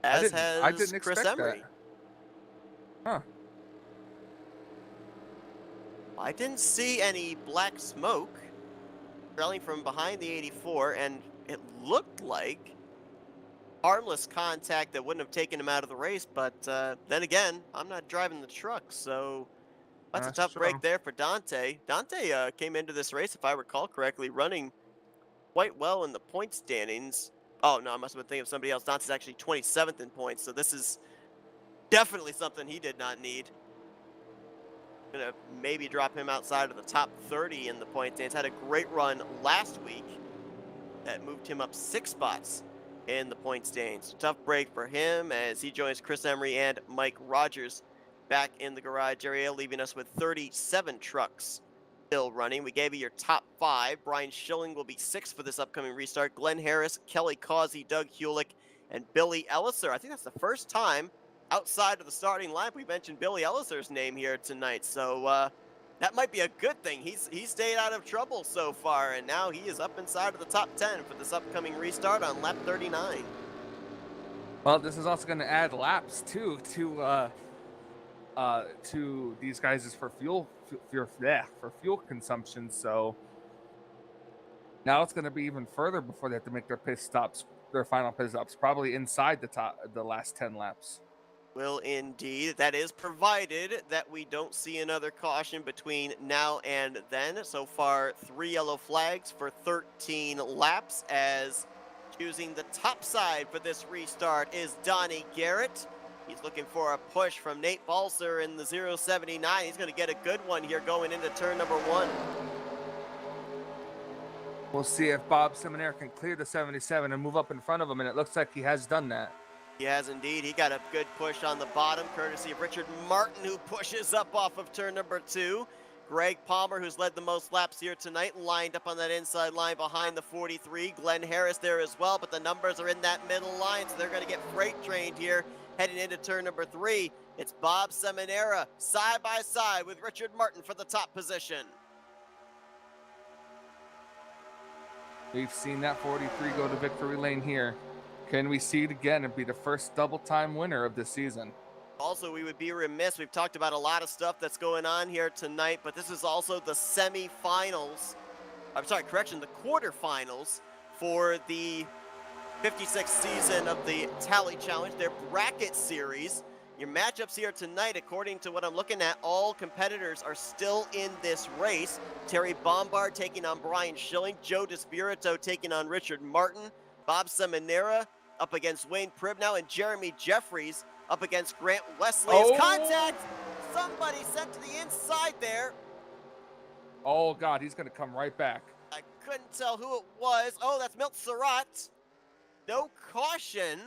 As I didn't has expect Chris Emery. that. Huh. I didn't see any black smoke trailing from behind the 84, and it looked like harmless contact that wouldn't have taken him out of the race, but then again, I'm not driving the truck, so that's a That's tough break true. there for Dante. Dante came into this race, if I recall correctly, running quite well in the point standings. Oh, no, I must have been thinking of somebody else. Dante's actually 27th in points, so this is definitely something he did not need. Gonna maybe drop him outside of the top 30 in the point standings. Had a great run last week that moved him up 6 spots in the point standings. Tough break for him as he joins Chris Emery and Mike Rogers back in the garage area, leaving us with 37 trucks still running. We gave you your top 5. Brian Schilling will be 6th for this upcoming restart. Glenn Harris, Kelly Causey, Doug Hewlick, and Billy Elliser. I think that's the first time outside of the starting lineup we mentioned Billy Elliser's name here tonight. So that might be a good thing. He's stayed out of trouble so far, and now he is up inside of the top 10 for this upcoming restart on lap 39. Well, this is also going to add laps too to these guys for fuel consumption. So now it's going to be even further before they have to make their final pit stops, probably inside the last 10 laps. Will indeed. That is provided that we don't see another caution between now and then. So far, 3 yellow flags for 13 laps, as choosing the top side for this restart is Donnie Garrett. He's looking for a push from Nate Balser in the 079. He's going to get a good one here going into turn number 1. We'll see if Bob Seminare can clear the 77 and move up in front of him, and it looks like he has done that. He has indeed. He got a good push on the bottom, courtesy of Richard Martin, who pushes up off of turn number 2. Greg Palmer, who's led the most laps here tonight, lined up on that inside line behind the 43. Glenn Harris there as well, but the numbers are in that middle line, so they're going to get freight trained here heading into turn number 3. It's Bob Seminara side by side with Richard Martin for the top position. We've seen that 43 go to victory lane here. Can we see it again and be the first double-time winner of the season? Also, we would be remiss. We've talked about a lot of stuff that's going on here tonight, but this is also the semifinals. I'm sorry, correction, the quarterfinals for the 56th season of the Tally Challenge, their bracket series. Your matchups here tonight, according to what I'm looking at, all competitors are still in this race. Terry Bombard taking on Brian Schilling, Joe DeSpirito taking on Richard Martin, Bob Seminara up against Wayne Pribnow, and Jeremy Jeffries up against Grant Wesley. Oh. Contact! Somebody sent to the inside there. Oh, God, he's going to come right back. I couldn't tell who it was. Oh, that's Milt Surratt. No caution.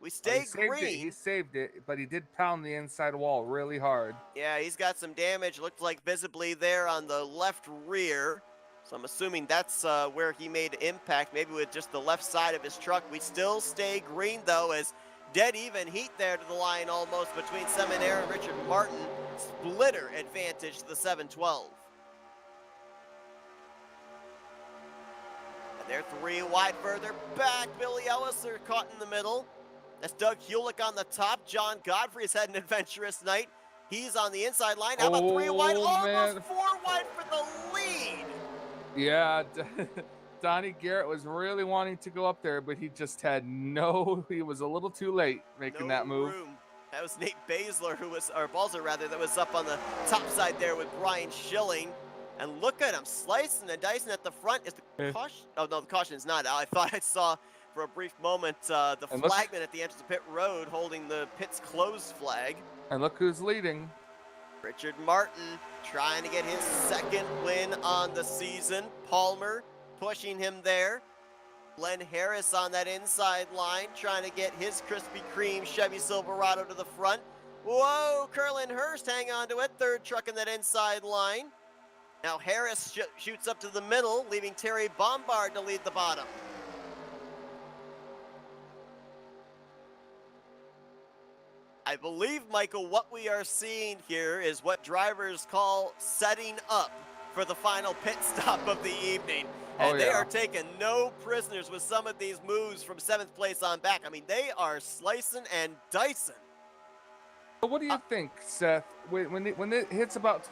We stay green. He saved it, but he did pound the inside wall really hard. Yeah, he's got some damage. Looked like visibly there on the left rear. So I'm assuming that's where he made impact, maybe with just the left side of his truck. We still stay green, though, as dead even heat there to the line almost between Seminara and Richard Martin. Splitter advantage to the 712. And they're 3 wide further back. Billy Elliser caught in the middle. That's Doug Hewlick on the top. John Godfrey has had an adventurous night. He's on the inside line. How about 3 wide? Almost 4 wide for the lead. Yeah, Donnie Garrett was really wanting to go up there, but he just had he was a little too late making that move. Room. That was Nate Baszler, Balzer rather, that was up on the top side there with Brian Schilling. And look at him, slicing and dicing at the front. Is the caution? Oh, no, the caution is not out. I thought I saw for a brief moment the flagman at the entrance of pit road holding the pit's closed flag. And look who's leading. Richard Martin trying to get his 2nd win on the season. Palmer pushing him there. Glenn Harris on that inside line trying to get his Krispy Kreme Chevy Silverado to the front. Whoa, Curlin Hurst hang on to it. 3rd truck in that inside line. Now Harris shoots up to the middle, leaving Terry Bombard to lead the bottom. I believe, Michael, what we are seeing here is what drivers call setting up for the final pit stop of the evening. And they are taking no prisoners with some of these moves from 7th place on back. I mean, they are slicing and dicing. But what do you think, Seth? When it hits about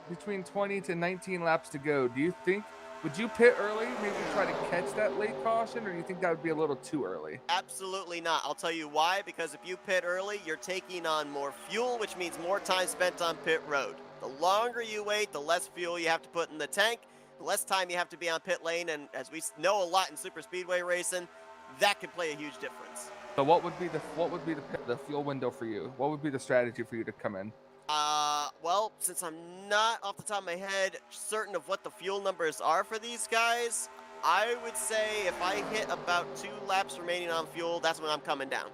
between 20 to 19 laps to go, do you think would you pit early, maybe try to catch that late caution, or do you think that would be a little too early? Absolutely not. I'll tell you why, because if you pit early, you're taking on more fuel, which means more time spent on pit road. The longer you wait, the less fuel you have to put in the tank, the less time you have to be on pit lane, and as we know a lot in super speedway racing, that could play a huge difference. So what would be the fuel window for you? What would be the strategy for you to come in? Well, since I'm not off the top of my head certain of what the fuel numbers are for these guys, I would say if I hit about 2 laps remaining on fuel, that's when I'm coming down.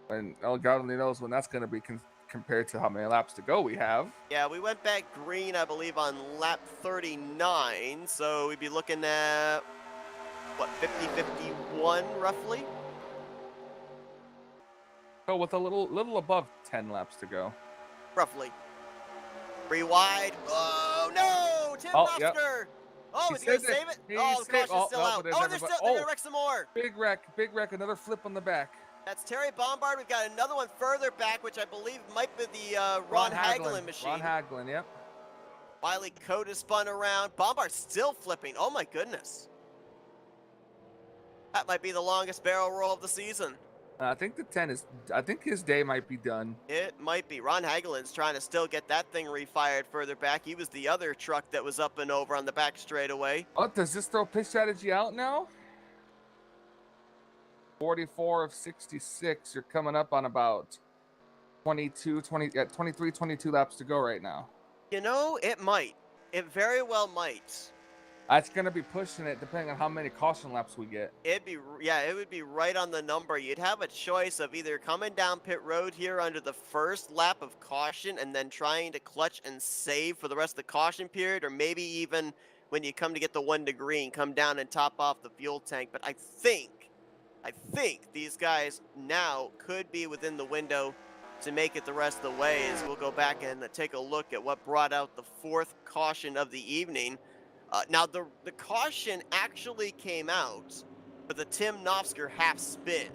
And God only knows when that's going to be compared to how many laps to go we have. Yeah, we went back green, I believe, on lap 39, so we'd be looking at, what, 50-51 roughly? So with a little above 10 laps to go. Roughly. 3 wide. Oh, no! Tim Nosker! Yep. Oh, is he going to save it? Oh, the caution's still out. Oh, they're going to wreck some more. Big wreck, another flip on the back. That's Terry Bombard. We've got another one further back, which I believe might be the Ron Hagelin machine. Ron Hagelin, yep. Wiley Cote is spun around. Bombard's still flipping. Oh, my goodness. That might be the longest barrel roll of the season. I think I think his day might be done. It might be. Ron Hagelin's trying to still get that thing refired further back. He was the other truck that was up and over on the back straightaway. Oh, does this throw pitch strategy out now? 44 of 66. You're coming up on about 22 laps to go right now. You know, it might. It very well might. That's going to be pushing it depending on how many caution laps we get. It would be right on the number. You'd have a choice of either coming down pit road here under the first lap of caution and then trying to clutch and save for the rest of the caution period, or maybe even when you come to get the 1 to green, come down and top off the fuel tank. But I think these guys now could be within the window to make it the rest of the way, as we'll go back and take a look at what brought out the 4th caution of the evening. Now, the caution actually came out for the Tim Nosker half spin,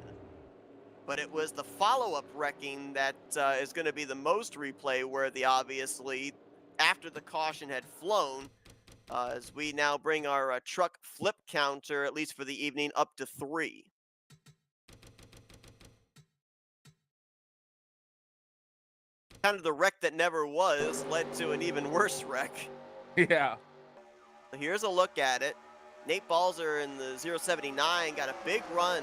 but it was the follow-up wrecking that is going to be the most replay worthy, obviously, after the caution had flown, as we now bring our truck flip counter, at least for the evening, up to 3. Kind of the wreck that never was led to an even worse wreck. Yeah. Here's a look at it. Nate Balzer in the 079 got a big run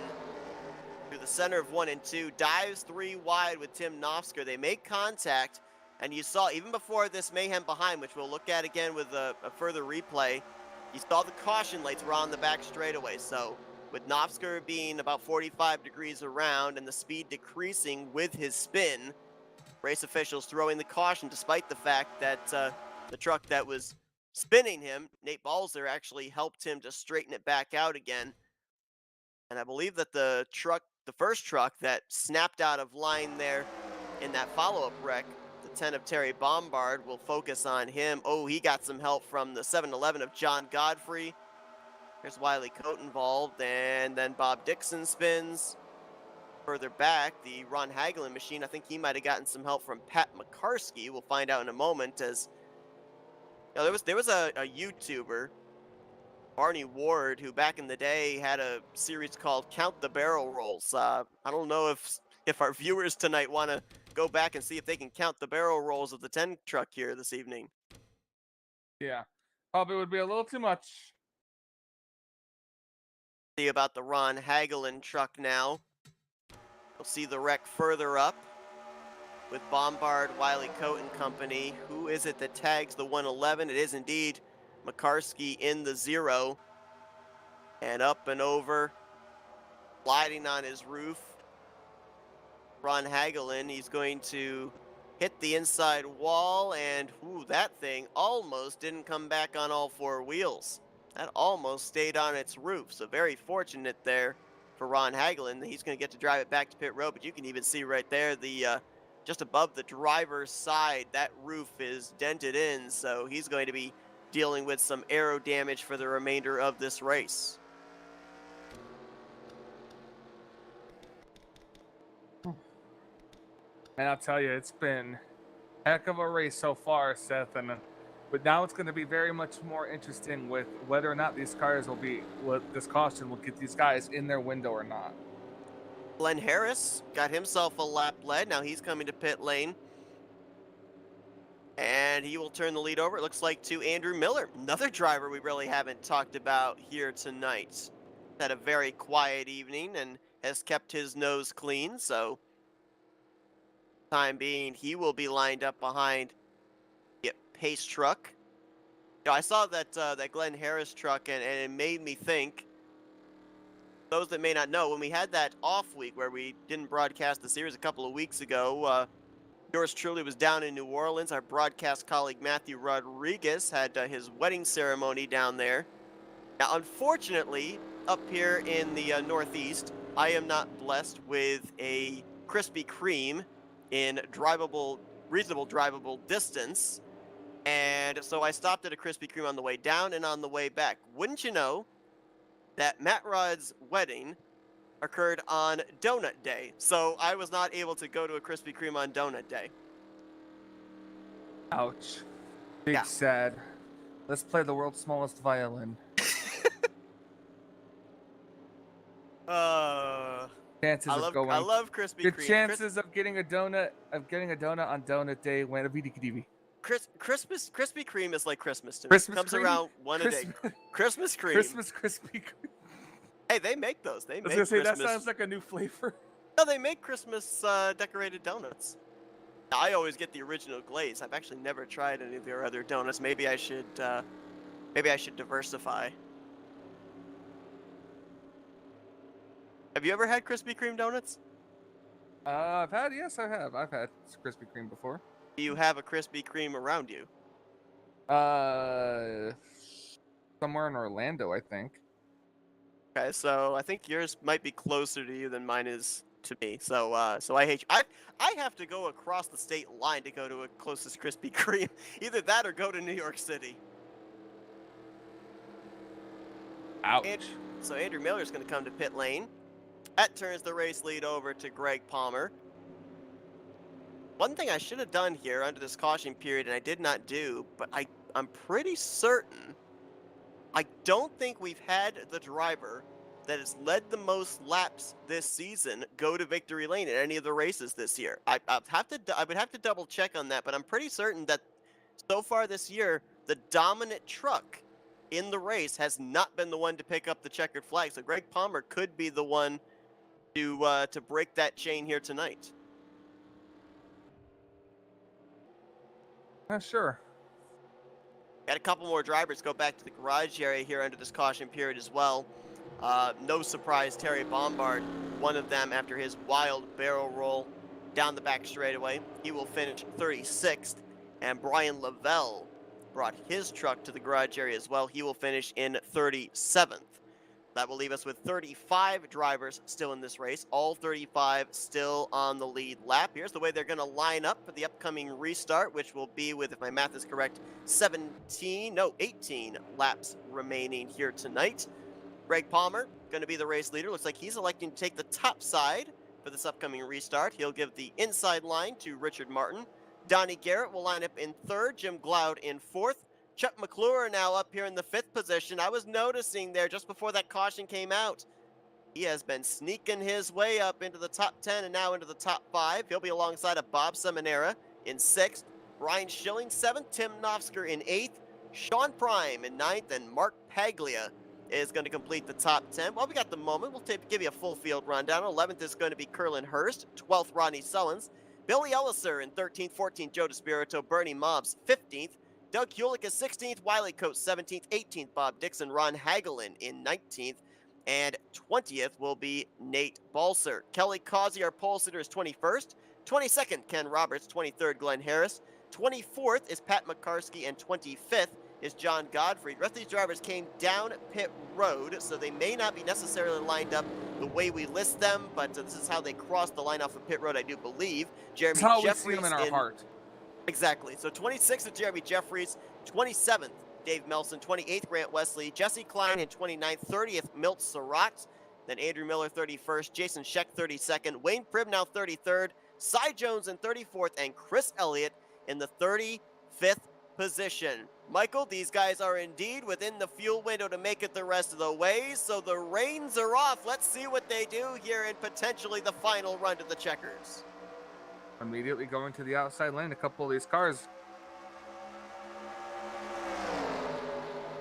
through the center of 1 and 2, dives 3 wide with Tim Nosker. They make contact, and you saw even before this mayhem behind, which we'll look at again with a further replay, you saw the caution lights were on the back straightaway. So with Nosker being about 45 degrees around and the speed decreasing with his spin, race officials throwing the caution despite the fact that the truck that was spinning him, Nate Balzer, actually helped him to straighten it back out again. And I believe that the first truck that snapped out of line there in that follow-up wreck, the 10 of Terry Bombard, will focus on him. Oh, he got some help from the 711 of John Godfrey. There's Wiley Cote involved, and then Bob Dixon spins. Further back, the Ron Hagelin machine, I think he might have gotten some help from Pat McCarsky. We'll find out in a moment, as you know, there was a YouTuber, Barney Ward, who back in the day had a series called Count the Barrel Rolls. I don't know if our viewers tonight want to go back and see if they can count the barrel rolls of the 10 truck here this evening. Yeah, probably would be a little too much. See about the Ron Hagelin truck now. You'll see the wreck further up with Bombard, Wiley Cote and company. Who is it that tags the 111? It is indeed McCarsky in the 0. And up and over, sliding on his roof. Ron Hagelin, he's going to hit the inside wall, and that thing almost didn't come back on all 4 wheels. That almost stayed on its roof, so very fortunate there for Ron Hagelin. He's going to get to drive it back to pit road, but you can even see right there the just above the driver's side, that roof is dented in, so he's going to be dealing with some aero damage for the remainder of this race. And I'll tell you, it's been a heck of a race so far, Seth. But now it's going to be very much more interesting with whether or not these cars will be, this caution will get these guys in their window or not. Glenn Harris got himself a lap lead. Now he's coming to pit lane. And he will turn the lead over, it looks like, to Andrew Miller, another driver we really haven't talked about here tonight. Had a very quiet evening and has kept his nose clean, so time being he will be lined up behind the pace truck. You know, I saw that that Glenn Harris truck and it made me think, those that may not know, when we had that off week where we didn't broadcast the series a couple of weeks ago, yours truly was down in New Orleans. Our broadcast colleague Matthew Rodriguez had his wedding ceremony down there. Now, unfortunately, up here in the Northeast, I am not blessed with a Krispy Kreme in reasonable drivable distance. And so I stopped at a Krispy Kreme on the way down and on the way back. Wouldn't you know that Matt Rod's wedding occurred on Donut Day, so I was not able to go to a Krispy Kreme on Donut Day. Ouch. Big Yeah. sad. Let's play the world's smallest violin. Chances I of going. love Krispy The Kreme. chances of getting a donut on Donut Day went a Krispy Krispy Kreme is like Christmas to me. Christmas Comes Kreme? around one a day. Christmas Kreme. Christmas Krispy Kreme. Hey, they make those. They I was make gonna say Christmas. that sounds like a new flavor. No, they make Christmas decorated donuts. I always get the original glaze. I've actually never tried any of their other donuts. Maybe I should diversify. Have you ever had Krispy Kreme donuts? I have. I've had Krispy Kreme before. Do you have a Krispy Kreme around you? Somewhere in Orlando, I think. Okay, so I think yours might be closer to you than mine is to me. So, so I hate you. I have to go across the state line to go to a closest Krispy Kreme. Either that or go to New York City. Ouch. So Andrew Miller's going to come to pit lane. That turns the race lead over to Greg Palmer. One thing I should have done here under this caution period, and I did not do, but I'm pretty certain, I don't think we've had the driver that has led the most laps this season go to victory lane in any of the races this year. I would have to double check on that, but I'm pretty certain that so far this year, the dominant truck in the race has not been the one to pick up the checkered flag. So Greg Palmer could be the one to break that chain here tonight. Sure. Got a couple more drivers go back to the garage area here under this caution period as well. No surprise, Terry Bombard, one of them after his wild barrel roll down the back straightaway. He will finish 36th, and Brian Lavelle brought his truck to the garage area as well. He will finish in 37th. That will leave us with 35 drivers still in this race, all 35 still on the lead lap. Here's the way they're going to line up for the upcoming restart, which will be with, if my math is correct, 18 laps remaining here tonight. Greg Palmer going to be the race leader. Looks like he's electing to take the top side for this upcoming restart. He'll give the inside line to Richard Martin. Donnie Garrett will line up in third, Jim Glaude in fourth. Chuck McClure now up here in the fifth position. I was noticing there just before that caution came out, he has been sneaking his way up into the top 10 and now into the top 5. He'll be alongside of Bob Seminara in 6th, Brian Schilling 7th, Tim Nofsker in 8th, Sean Prime in 9th, and Mark Paglia is going to complete the top 10. Well, we got the moment. We'll give you a full field rundown. 11th is going to be Curlin Hurst, 12th Rodney Sullins, Billy Elliser in 13th, 14th Joe DeSpirito, Bernie Mobbs 15th, Doug Hewlick is 16th, Wiley Coates 17th, 18th Bob Dixon, Ron Hagelin in 19th, and 20th will be Nate Balser. Kelly Causey, our pole sitter, is 21st, 22nd Ken Roberts, 23rd Glenn Harris, 24th is Pat McCarsky, and 25th is John Godfrey. The rest of these drivers came down pit road, so they may not be necessarily lined up the way we list them, but this is how they crossed the line off of pit road, I do believe. Jeremy That's how Jeffries we see them in our heart. Exactly. So 26th is Jeremy Jeffries, 27th Dave Melson, 28th Grant Wesley, Jesse Klein in 29th, 30th Milt Surratt, then Andrew Miller 31st, Jason Scheck 32nd, Wayne Pribb now 33rd, Cy Jones in 34th, and Chris Elliott in the 35th position. Michael, these guys are indeed within the fuel window to make it the rest of the way, so the reins are off. Let's see what they do here in potentially the final run to the checkers. Immediately going to the outside lane, a couple of these cars.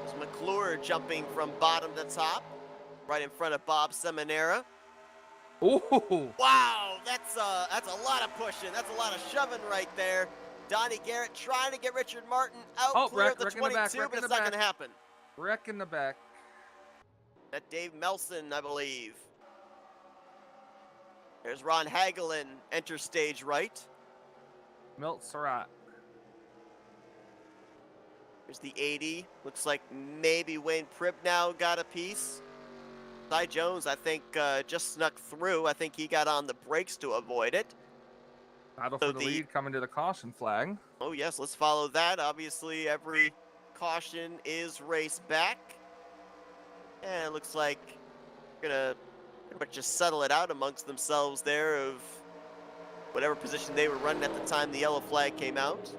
There's McClure jumping from bottom to top, right in front of Bob Seminara. Ooh! Wow, that's a lot of pushing. That's a lot of shoving right there. Donnie Garrett trying to get Richard Martin out clear of the 22, but it's not going to happen. Wreck in the back. That Dave Melson, I believe. There's Ron Hagelin, enter stage right. Milt Surratt. There's the 80. Looks like maybe Wayne Pribnow got a piece. Cy Jones, I think, just snuck through. I think he got on the brakes to avoid it. Battle for the lead coming to the caution flag. Oh, yes, let's follow that. Obviously, every caution is raced back. And it looks like we're going to pretty much just settle it out amongst themselves there of whatever position they were running at the time the yellow flag came out.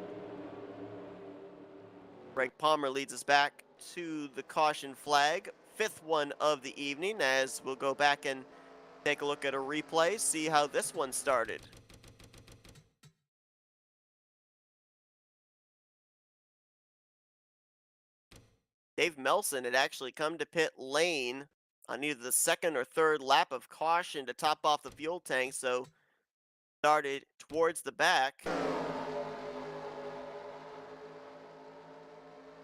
Greg Palmer leads us back to the caution flag. 5th one of the evening, as we'll go back and take a look at a replay, see how this one started. Dave Melson had actually come to pit lane on either the second or third lap of caution to top off the fuel tank, so started towards the back.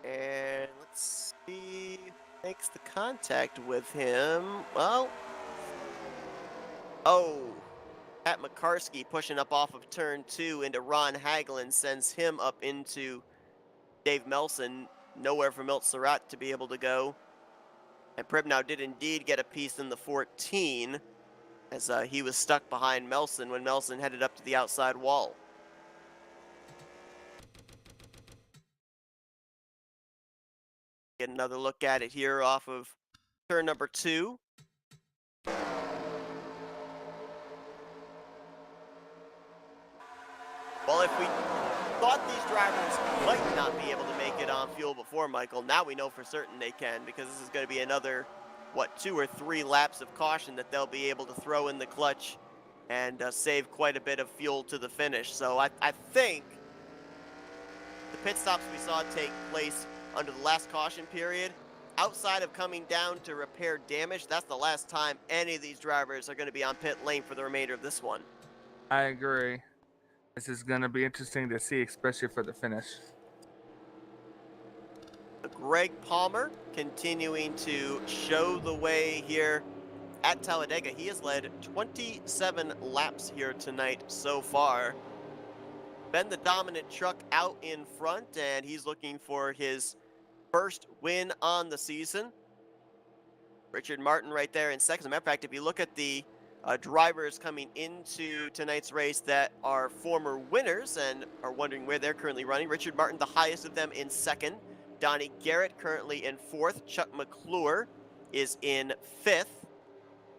And let's see, makes the contact with him. Well, oh, Pat McCarskey pushing up off of turn 2 into Ron Hagelin sends him up into Dave Melson. Nowhere for Milt Surratt to be able to go. And Pribnow did indeed get a piece in the 14 as he was stuck behind Melson when Melson headed up to the outside wall. Get another look at it here off of turn number 2. Well, if we thought these drivers might not be able to make it on fuel before, Michael, now we know for certain they can, because this is going to be another, 2 or 3 laps of caution that they'll be able to throw in the clutch and save quite a bit of fuel to the finish. So I think the pit stops we saw take place under the last caution period, outside of coming down to repair damage, that's the last time any of these drivers are going to be on pit lane for the remainder of this one. I agree. This is going to be interesting to see, especially for the finish. Greg Palmer continuing to show the way here at Talladega. He has led 27 laps here tonight so far. Been the dominant truck out in front, and he's looking for his first win on the season. Richard Martin right there in second. As a matter of fact, if you look at the drivers coming into tonight's race that are former winners and are wondering where they're currently running, Richard Martin, the highest of them, in second. Donnie Garrett currently in 4th. Chuck McClure is in 5th.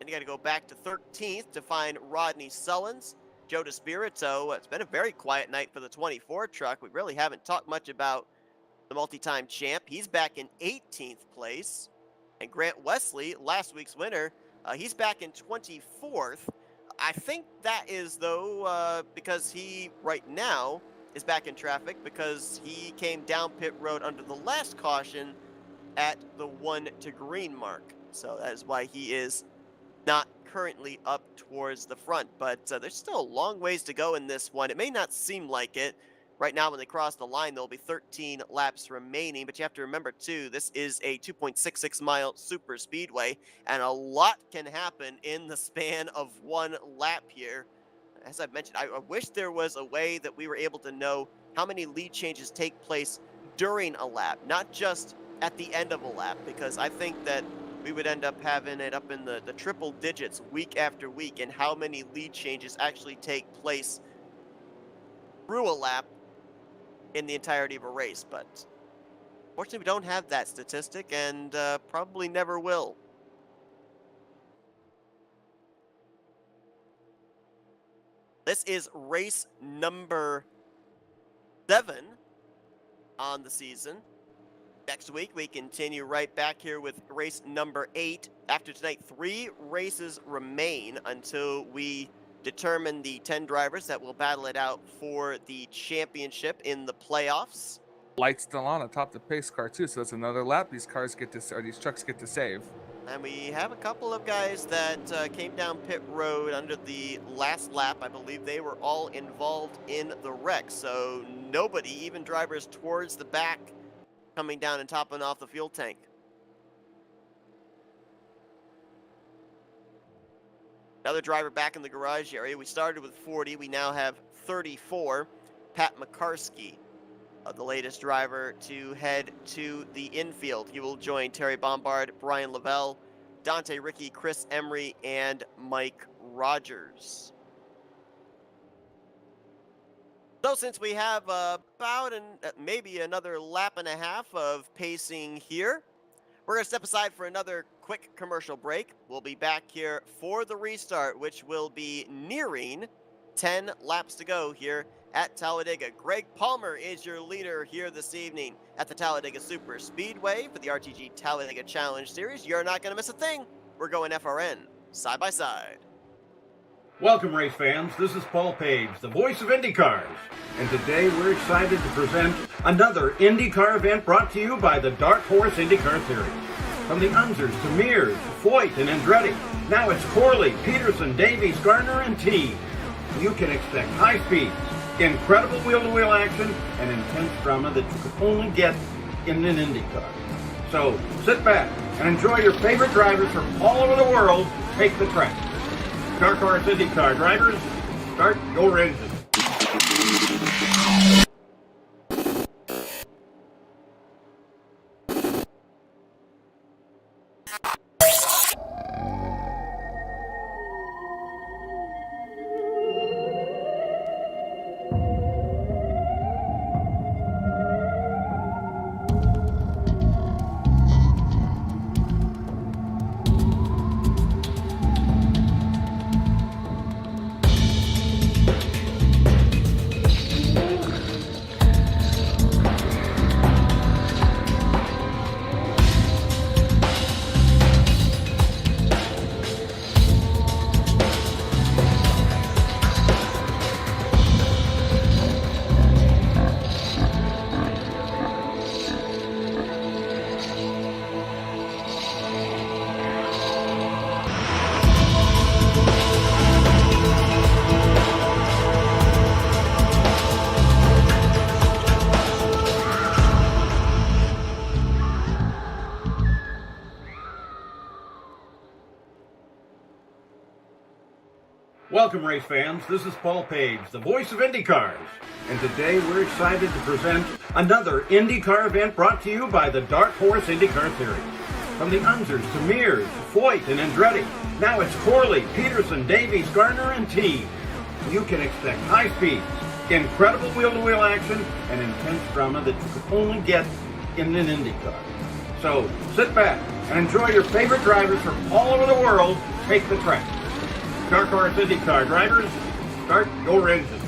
And you got to go back to 13th to find Rodney Sullins. Joe DeSpirito, it's been a very quiet night for the 24 truck. We really haven't talked much about the multi-time champ. He's back in 18th place. And Grant Wesley, last week's winner, he's back in 24th. I think that is, though, because he, right now, is back in traffic because he came down pit road under the last caution at the 1 to green mark. So that is why he is not currently up towards the front. But there's still a long ways to go in this one. It may not seem like it. Right now, when they cross the line, there'll be 13 laps remaining. But you have to remember, too, this is a 2.66-mile super speedway, and a lot can happen in the span of 1 lap here. As I've mentioned, I wish there was a way that we were able to know how many lead changes take place during a lap, not just at the end of a lap, because I think that we would end up having it up in the triple digits week after week, and how many lead changes actually take place through a lap in the entirety of a race. But fortunately, we don't have that statistic, and probably never will. This is race number 7 on the season. Next week, we continue right back here with race number 8. After tonight, 3 races remain until we determine the 10 drivers that will battle it out for the championship in the playoffs. Light's still on atop the pace car too, so it's another lap these trucks get to save. And we have a couple of guys that came down pit road under the last lap. I believe they were all involved in the wreck. So nobody, even drivers towards the back, coming down and topping off the fuel tank. Another driver back in the garage area. We started with 40. We now have 34. Pat McCarskey, the latest driver to head to the infield. He will join Terry Bombard, Brian Lavelle, Dante Ricky, Chris Emery, and Mike Rogers. So since we have about maybe another lap and a half of pacing here, we're going to step aside for another quick commercial break. We'll be back here for the restart, which will be nearing 10 laps to go here at Talladega. Greg Palmer is your leader here this evening at the Talladega Super Speedway for the RTG Talladega Challenge Series. You're not going to miss a thing. We're going FRN side by side. Welcome, race fans. This is Paul Page, the voice of IndyCars. And today we're excited to present another IndyCar event brought to you by the Dark Horse IndyCar Series. From the Unzers to Mears, Foyt, and Andretti, now it's Corley, Peterson, Davies, Gardner, and T. You can expect high speeds, incredible wheel-to-wheel action, and intense drama that you could only get in an IndyCar. So sit back and enjoy your favorite drivers from all over the world take the track. Dark Horse IndyCar drivers, start your engine. Welcome, race fans. This is Paul Page, the voice of IndyCars. And today we're excited to present another IndyCar event brought to you by the Dark Horse IndyCar Series. From the Unzers to Mears, Foyt, and Andretti, now it's Corley, Peterson, Davies, Gardner, and T. You can expect high speeds, incredible wheel-to-wheel action, and intense drama that you could only get in an IndyCar. So sit back and enjoy your favorite drivers from all over the world take the track. Dark Horse IndyCar drivers, start your engine.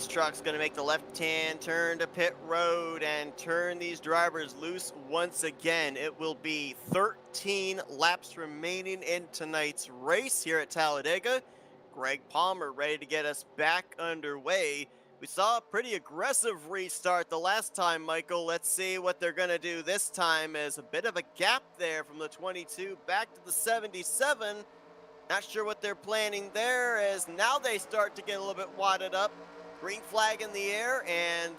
Truck's going to make the left-hand turn to pit road and turn these drivers loose once again. It will be 13 laps remaining in tonight's race here at Talladega. Greg Palmer ready to get us back underway. We saw a pretty aggressive restart the last time, Michael. Let's see what they're going to do this time. As a bit of a gap there from the 22 back to the 77. Not sure what they're planning there, as now they start to get a little bit wadded up. Green flag in the air, and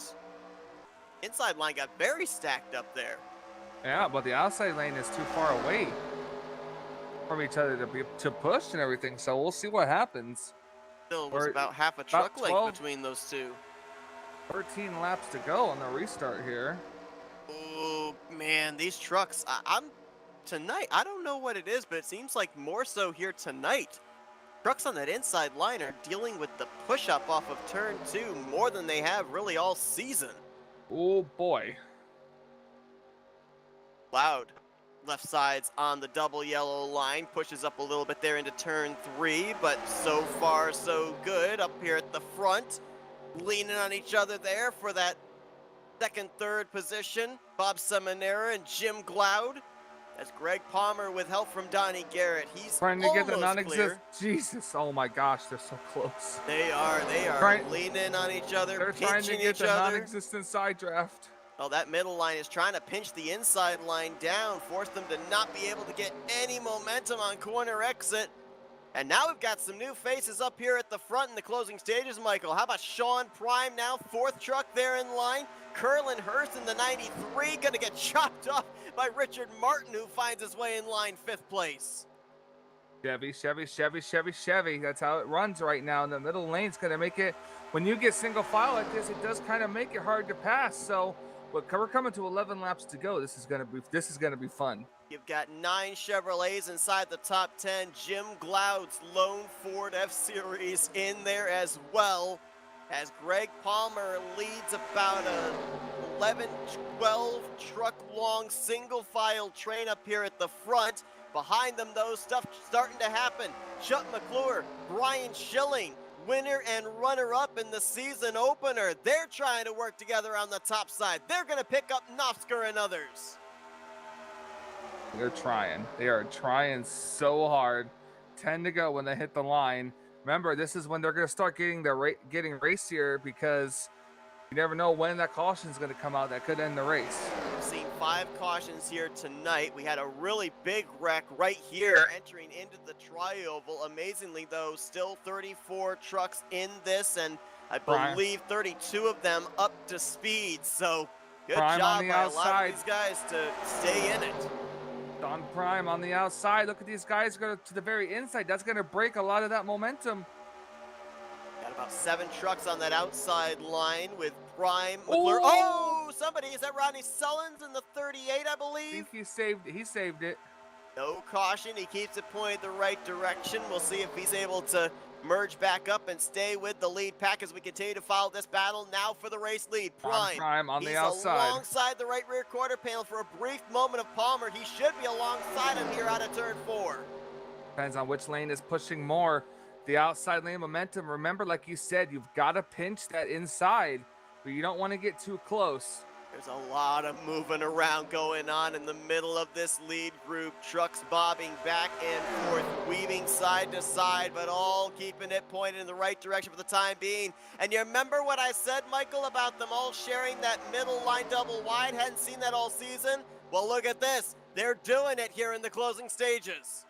inside line got very stacked up there. Yeah, but the outside lane is too far away from each other to push and everything, so we'll see what happens. Still was about half a truck length between those two. 13 laps to go on the restart here. Oh, man, these trucks, tonight, I don't know what it is, but it seems like more so here tonight. Trucks on that inside line are dealing with the push-up off of turn 2 more than they have really all season. Oh, boy. Loud. Left side's on the double yellow line, pushes up a little bit there into turn 3, but so far so good up here at the front. Leaning on each other there for that second, third position. Bob Seminara and Jim Gloud. As Greg Palmer with help from Donnie Garrett. He's Trying to get the almost non-existent. clear. Jesus, oh my gosh, they're so close. They are leaning on each other, They're trying to pinching get each the other. non-existent side draft. Oh, that middle line is trying to pinch the inside line down, force them to not be able to get any momentum on corner exit. And now we've got some new faces up here at the front in the closing stages, Michael. How about Sean Prime now, fourth truck there in line? Curlin Hurst in the 93, gonna get chopped off by Richard Martin, who finds his way in line, fifth place. Chevy, Chevy, Chevy, Chevy, Chevy. That's how it runs right now. And the middle lane's gonna make it, when you get single file like this, it does kind of make it hard to pass. So we're coming to 11 laps to go. This is gonna be fun. You've got 9 Chevrolets inside the top 10. Jim Gloud's lone Ford F-Series in there as well, as Greg Palmer leads about a 11, 12 truck long single file train up here at the front. Behind them, though, stuff starting to happen. Chuck McClure, Brian Schilling, winner and runner-up in the season opener. They're trying to work together on the top side. They're going to pick up Nofsker and others. They're trying. They are trying so hard. 10 to go when they hit the line. Remember, this is when they're going to start getting racier, because you never know when that caution is going to come out that could end the race. We've seen 5 cautions here tonight. We had a really big wreck right here entering into the tri-oval. Amazingly, though, still 34 trucks in this, and I believe 32 of them up to speed. So good job by a lot of these guys to stay in it. Don Prime on the outside. Look at these guys go to the very inside. That's going to break a lot of that momentum. Got about 7 trucks on that outside line with Prime. McClure. Oh, somebody. Is that Rodney Sullins in the 38, I believe? I think he saved it. No caution. He keeps it pointed the right direction. We'll see if he's able to merge back up and stay with the lead pack as we continue to follow this battle. Now for the race lead. Prime on the outside. He's alongside the right rear quarter panel for a brief moment of Palmer. He should be alongside him here out of turn 4. Depends on which lane is pushing more. The outside lane momentum. Remember, like you said, you've got to pinch that inside, but you don't want to get too close. There's a lot of moving around going on in the middle of this lead group. Trucks bobbing back and forth, weaving side to side, but all keeping it pointed in the right direction for the time being. And you remember what I said, Michael, about them all sharing that middle line double wide? Hadn't seen that all season? Well, look at this. They're doing it here in the closing stages.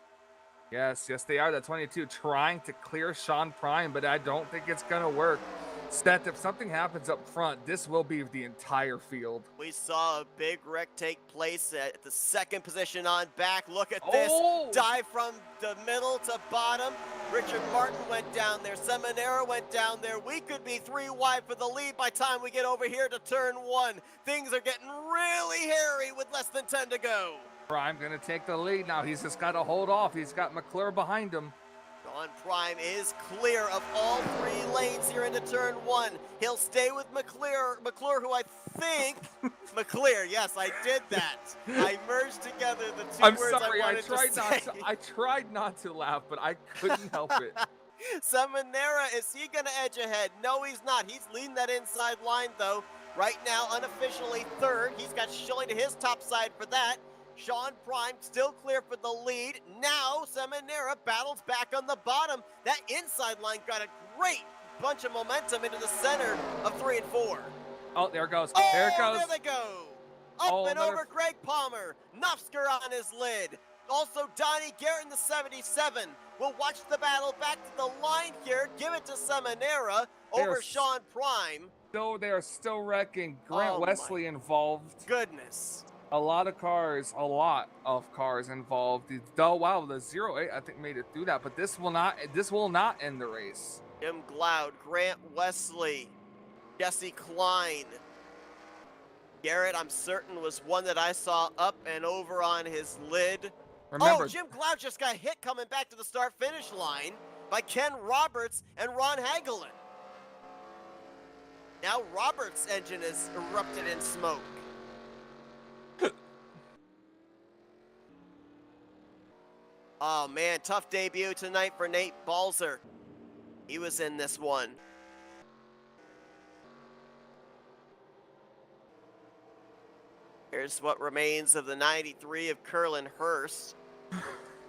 Yes, they are. The 22 trying to clear Sean Prime, but I don't think it's going to work. Stat, if something happens up front, this will be the entire field. We saw a big wreck take place at the second position on back. Look at this. Dive from the middle to bottom. Richard Martin went down there. Seminara went down there. We could be 3 wide for the lead by the time we get over here to turn 1. Things are getting really hairy with less than 10 to go. Prime going to take the lead now. He's just got to hold off. He's got McClure behind him. Sean Prime is clear of all 3 lanes here into turn 1. He'll stay with McClure, who I think... McClure, yes, I did that. I merged together the 2 words I wanted to say. I tried not to laugh, but I couldn't help it. Seminara, is he going to edge ahead? No, he's not. He's leading that inside line, though. Right now, unofficially 3rd. He's got Schilling to his top side for that. Sean Prime still clear for the lead. Now Seminara battles back on the bottom. That inside line got a great bunch of momentum into the center of 3 and 4. Oh, there it goes. Oh, there it goes. There they go. Up and over Greg Palmer. Nofsker on his lid. Also Donnie Garrett in the 77. We'll watch the battle back to the line here. Give it to Seminara over Sean Prime. They are still wrecking. Grant Wesley involved. Goodness. A lot of cars involved. Oh wow, the 08 I think made it through that, but this will not end the race. Jim Gloud, Grant Wesley, Jesse Klein. Garrett, I'm certain, was one that I saw up and over on his lid. Remember, Oh, Jim Glaude just got hit coming back to the start-finish line by Ken Roberts and Ron Hagelin. Now Roberts' engine is erupted in smoke. Oh man, tough debut tonight for Nate Balzer. He was in this one. Here's what remains of the 93 of Curlin Hurst.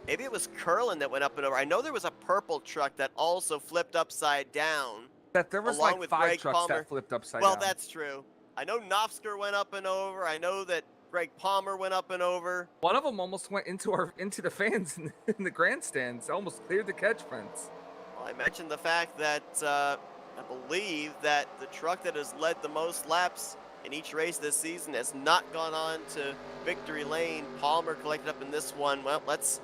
Maybe it was Curlin that went up and over. I know there was a purple truck that also flipped upside down. that there was along like with 5 Greg trucks Palmer. that flipped upside Well, down. that's true. I know Knopfsker went up and over. I know that Greg Palmer went up and over. One of them almost went into the fans in the grandstands, almost cleared the catch fence. Well, I mentioned the fact that I believe that the truck that has led the most laps in each race this season has not gone on to victory lane. Palmer collected up in this one. Well, let's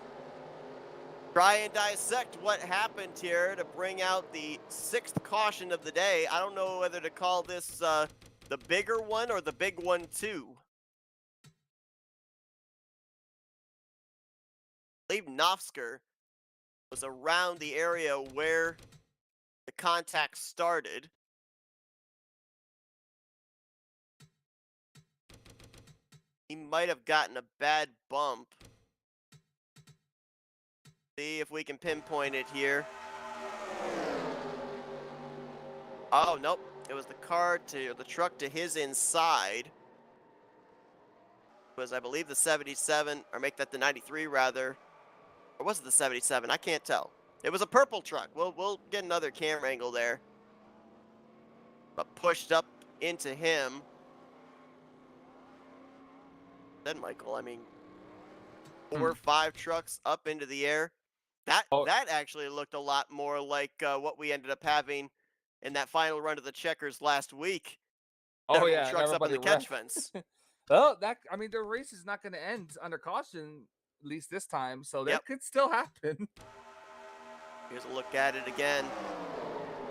try and dissect what happened here to bring out the 6th caution of the day. I don't know whether to call this the bigger one or the big one too. I believe Knopfsker was around the area where the contact started. He might have gotten a bad bump. See if we can pinpoint it here. Oh, nope. It was the truck to his inside. It was, I believe, the 77, or make that the 93 rather. Or was it the 77? I can't tell. It was a purple truck. We'll get another camera angle there. But pushed up into him. Then Michael, I mean, 4 or 5 trucks up into the air. That actually looked a lot more like what we ended up having in that final run of the checkers last week. Oh yeah, trucks up in the everybody catch wrecked. fence. Well, the race is not going to end under caution, at least this time, so that could still happen. Here's a look at it again.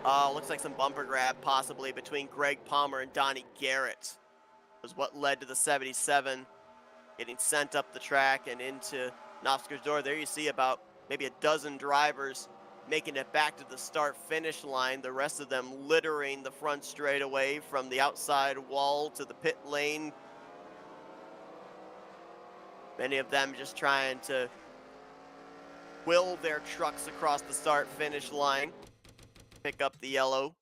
Looks like some bumper grab possibly between Greg Palmer and Donnie Garrett was what led to the 77 getting sent up the track and into Knopfsker's door. There you see about maybe a dozen drivers making it back to the start-finish line. The rest of them littering the front straightaway from the outside wall to the pit lane. Many of them just trying to will their trucks across the start-finish line. Pick up the yellow.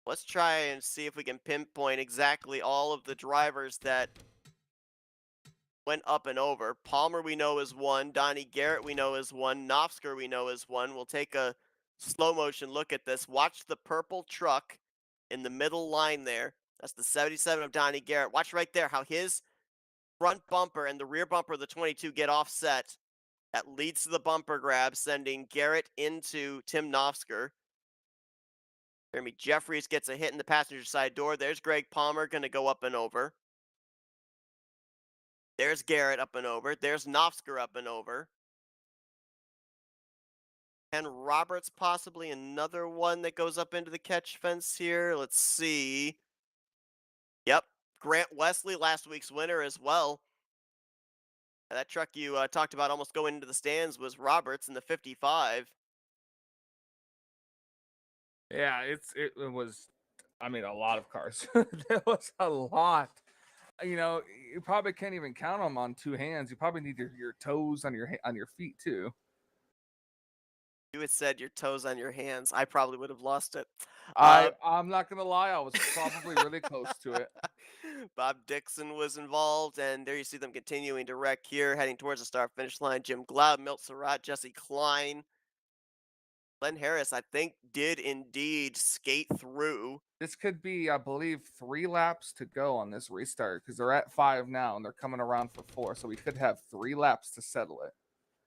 Let's try and see if we can pinpoint exactly all of the drivers that went up and over. Palmer we know is one. Donnie Garrett we know is one. Knopfsker we know is one. We'll take a slow motion look at this. Watch the purple truck in the middle line there. That's the 77 of Donnie Garrett. Watch right there how his front bumper and the rear bumper of the 22 get offset. That leads to the bumper grab, sending Garrett into Tim Knopfsker. Jeremy Jeffries gets a hit in the passenger side door. There's Greg Palmer going to go up and over. There's Garrett up and over. There's Knopfsker up and over. And Roberts possibly another one that goes up into the catch fence here. Let's see. Yep. Grant Wesley, last week's winner as well. That truck you talked about almost going into the stands was Roberts in the 55. Yeah, it was, I mean, a lot of cars. There was a lot. You know, you probably can't even count them on 2 hands. You probably need your toes on your feet too. You had said your toes on your hands. I probably would have lost it. I'm not gonna lie, I was probably really close to it. Bob Dixon was involved, and there you see them continuing to wreck here, heading towards the start-finish line. Jim Glaude, Milt Surratt, Jesse Klein. Glenn Harris, I think, did indeed skate through. This could be, I believe, 3 laps to go on this restart because they're at 5 now and they're coming around for 4. So we could have 3 laps to settle it.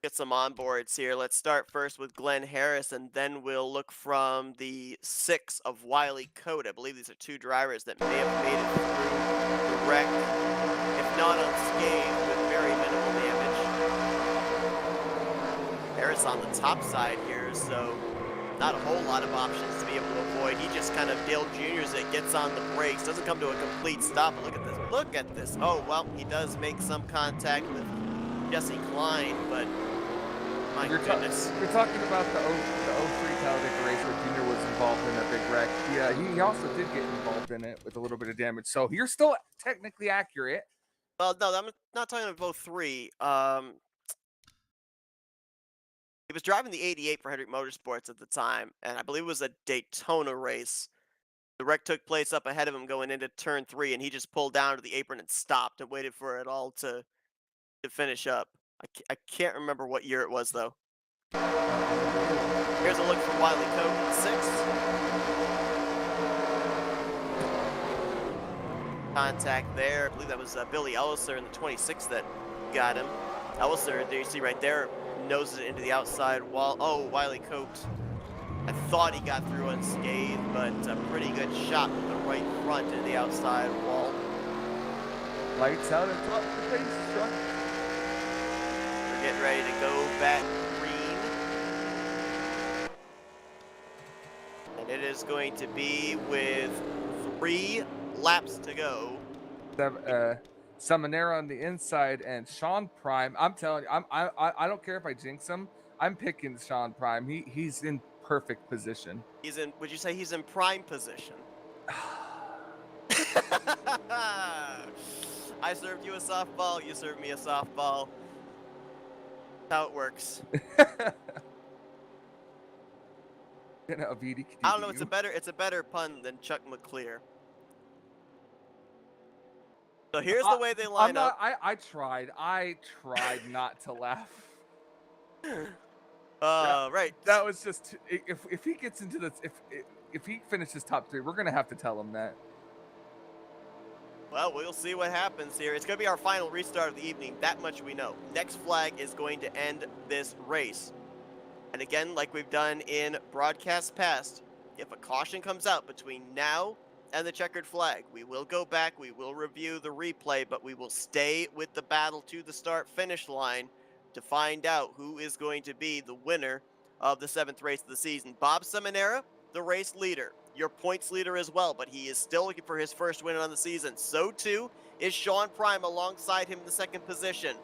Get some onboards here. Let's start first with Glenn Harris, and then we'll look from the 6 of Wiley Coate. I believe these are 2 drivers that may have made it through the wreck, if not unscathed, with very minimal damage. Harris on the top side here. tires, so not a whole lot of options to be able to avoid. He just kind of Dale Jr.'s it, gets on the brakes, doesn't come to a complete stop. But look at this. Look at this. Oh, well, he does make some contact with Jesse Klein, but my goodness. You're talking about the 03 Talladega race where Jr. was involved in a big wreck. Yeah, he also did get involved in it with a little bit of damage. So you're still technically accurate. Well, no, I'm not talking about 03. He was driving the 88 for Hendrick Motorsports at the time, and I believe it was a Daytona race. The wreck took place up ahead of him going into turn 3, and he just pulled down to the apron and stopped and waited for it all to finish up. I can't remember what year it was, though. Here's a look from Wiley Cope in 6th. Contact there. I believe that was Billy Elliser in the 26th that got him. Elliser, there you see right there, noses it into the outside wall. Oh, Wiley Cope. I thought he got through unscathed, but a pretty good shot with the right front into the outside wall. Lights out and top the pace truck. We're getting ready to go back green. And it is going to be with 3 laps to go. Seminara on the inside and Sean Prime. I'm telling you, I don't care if I jinx him. I'm picking Sean Prime. He's in perfect position. He's in. Would you say he's in prime position? I served you a softball. You served me a softball. That's how it works. I don't know. It's a better pun than Chuck McClear. So here's the way they line up. I tried not to laugh. Right. That was just if he gets into the if he finishes top 3, we're gonna have to tell him that. Well, we'll see what happens here. It's gonna be our final restart of the evening. That much we know. Next flag is going to end this race. And again, like we've done in broadcasts past, if a caution comes out between now and the checkered flag, we will go back, we will review the replay, but we will stay with the battle to the start-finish line to find out who is going to be the winner of the 7th race of the season. Bob Seminara, the race leader, your points leader as well, but he is still looking for his first win on the season. So too is Sean Prime alongside him in the 2nd position.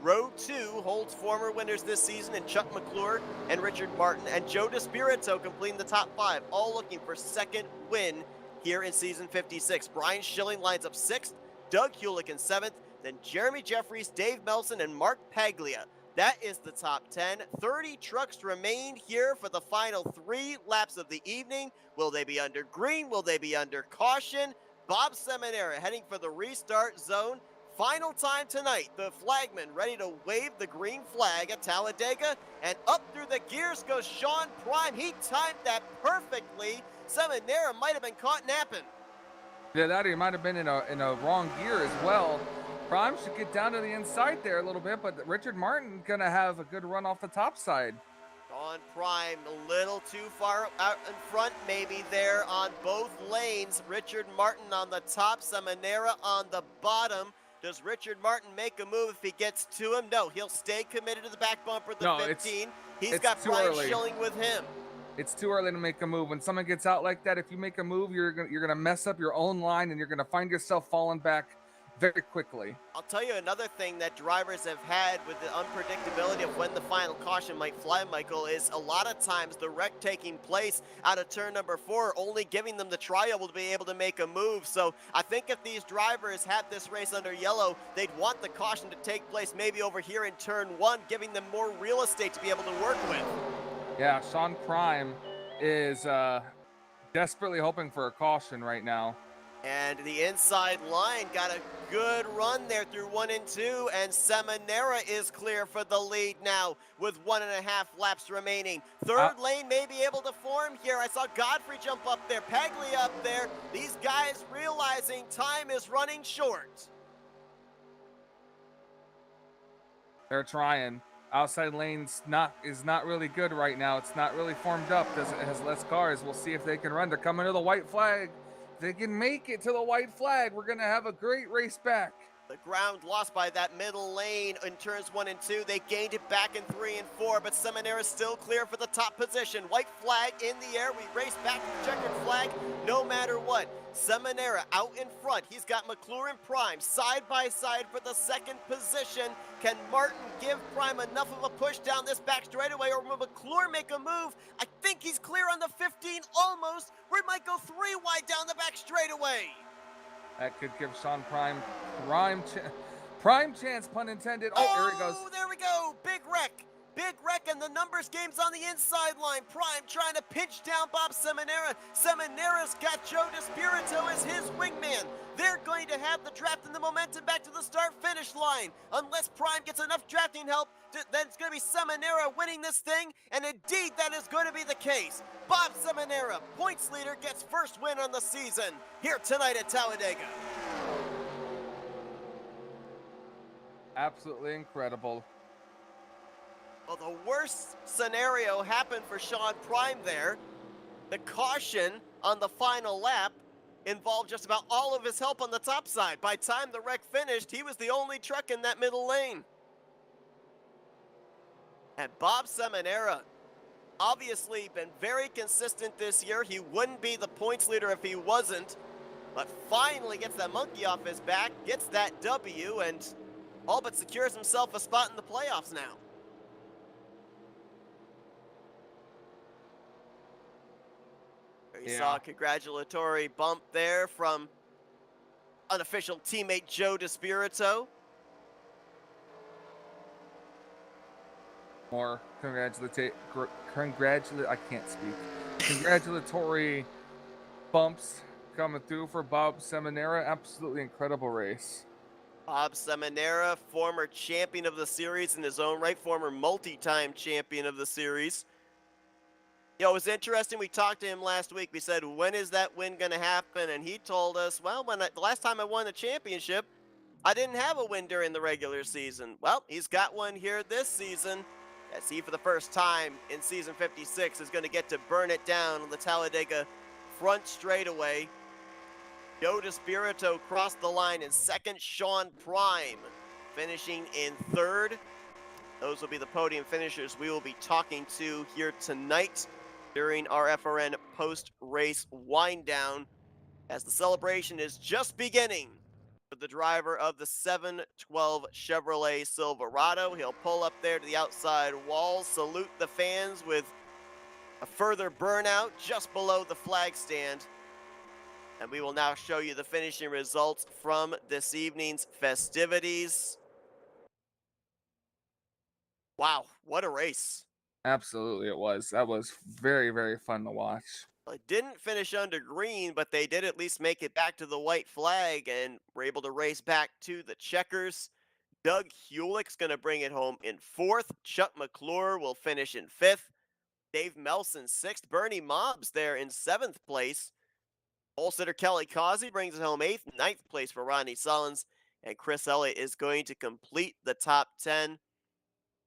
Row 2 holds former winners this season in Chuck McClure and Richard Martin, and Joe DeSpirito completing the top 5, all looking for 2nd win here in season 56. Brian Schilling lines up 6th, Doug Hulick in 7th, then Jeremy Jeffries, Dave Melson, and Mark Paglia. That is the top 10. 30 trucks remain here for the final 3 laps of the evening. Will they be under green? Will they be under caution? Bob Seminara heading for the restart zone. Final time tonight. The flagman ready to wave the green flag at Talladega. And up through the gears goes Sean Prime. He timed that perfectly. Seminara might have been caught napping. Yeah, that he might have been in a wrong gear as well. Prime should get down to the inside there a little bit, but Richard Martin gonna have a good run off the top side. On Prime, a little too far out in front, maybe there on both lanes. Richard Martin on the top, Seminara on the bottom. Does Richard Martin make a move if he gets to him? No, he'll stay committed to the back bumper of the 15. He's got Brian Schilling with him. It's too early to make a move. When someone gets out like that, if you make a move, you're gonna mess up your own line, and you're gonna find yourself falling back very quickly. I'll tell you another thing that drivers have had with the unpredictability of when the final caution might fly, Michael, is a lot of times the wreck taking place out of turn number 4, only giving them the trial to be able to make a move. So I think if these drivers had this race under yellow, they'd want the caution to take place maybe over here in turn 1, giving them more real estate to be able to work with. Yeah, Sean Prime is desperately hoping for a caution right now. And the inside line got a good run there through 1 and 2, and Seminara is clear for the lead now with 1.5 laps remaining. Third lane may be able to form here. I saw Godfrey jump up there, Paglia up there. These guys realizing time is running short. They're trying. Outside lane's is not really good right now. It's not really formed up. It has less cars. We'll see if they can run. They're coming to the white flag. They can make it to the white flag. We're going to have a great race back. The ground lost by that middle lane in turns 1 and 2. They gained it back in 3 and 4, but Seminara still clear for the top position. White flag in the air. We race back to the checkered flag no matter what. Seminara out in front. He's got McClure and Prime side by side for the second position. Can Martin give Prime enough of a push down this back straightaway, or will McClure make a move? I think he's clear on the 15 almost. We might go 3 wide down the back straightaway. That could give Sean prime chance, pun intended. Oh, there he goes. There we go. Big wreck. Big wreck, and the numbers game's on the inside line. Prime trying to pinch down Bob Seminara. Seminara's got Joe DeSpirito as his wingman. They're going to have the draft and the momentum back to the start-finish line. Unless Prime gets enough drafting help, then it's going to be Seminara winning this thing, and indeed that is going to be the case. Bob Seminara, points leader, gets first win on the season here tonight at Talladega. Absolutely incredible. Well, the worst scenario happened for Sean Prime there. The caution on the final lap involved just about all of his help on the top side. By the time the wreck finished, he was the only truck in that middle lane. And Bob Seminara, obviously been very consistent this year. He wouldn't be the points leader if he wasn't, but finally gets that monkey off his back, gets that W, and all but secures himself a spot in the playoffs now. You saw a congratulatory bump there from unofficial teammate Joe DeSpirito. More congratulatory bumps coming through for Bob Seminara. Absolutely incredible race. Bob Seminara, former champion of the series in his own right, former multi-time champion of the series. You know, it was interesting. We talked to him last week. We said, when is that win going to happen? And he told us, well, the last time I won the championship, I didn't have a win during the regular season. Well, he's got one here this season, as he, for the first time in season 56, is going to get to burn it down on the Talladega front straightaway. Joe DeSpirito crossed the line in second. Sean Prime finishing in third. Those will be the podium finishers we will be talking to here tonight during our FRN post-race wind-down, as the celebration is just beginning for the driver of the 712 Chevrolet Silverado. He'll pull up there to the outside wall, salute the fans with a further burnout just below the flag stand. And we will now show you the finishing results from this evening's festivities. Wow, what a race. Absolutely, it was. That was very, very fun to watch. Well, it didn't finish under green, but they did at least make it back to the white flag and were able to race back to the checkers. Doug Hewlett's going to bring it home in fourth. Chuck McClure will finish in fifth. Dave Melson, sixth. Bernie Mobbs there in seventh place. Pole sitter Kelly Causey brings it home eighth. Ninth place for Ronnie Sullins. And Chris Elliott is going to complete the top 10.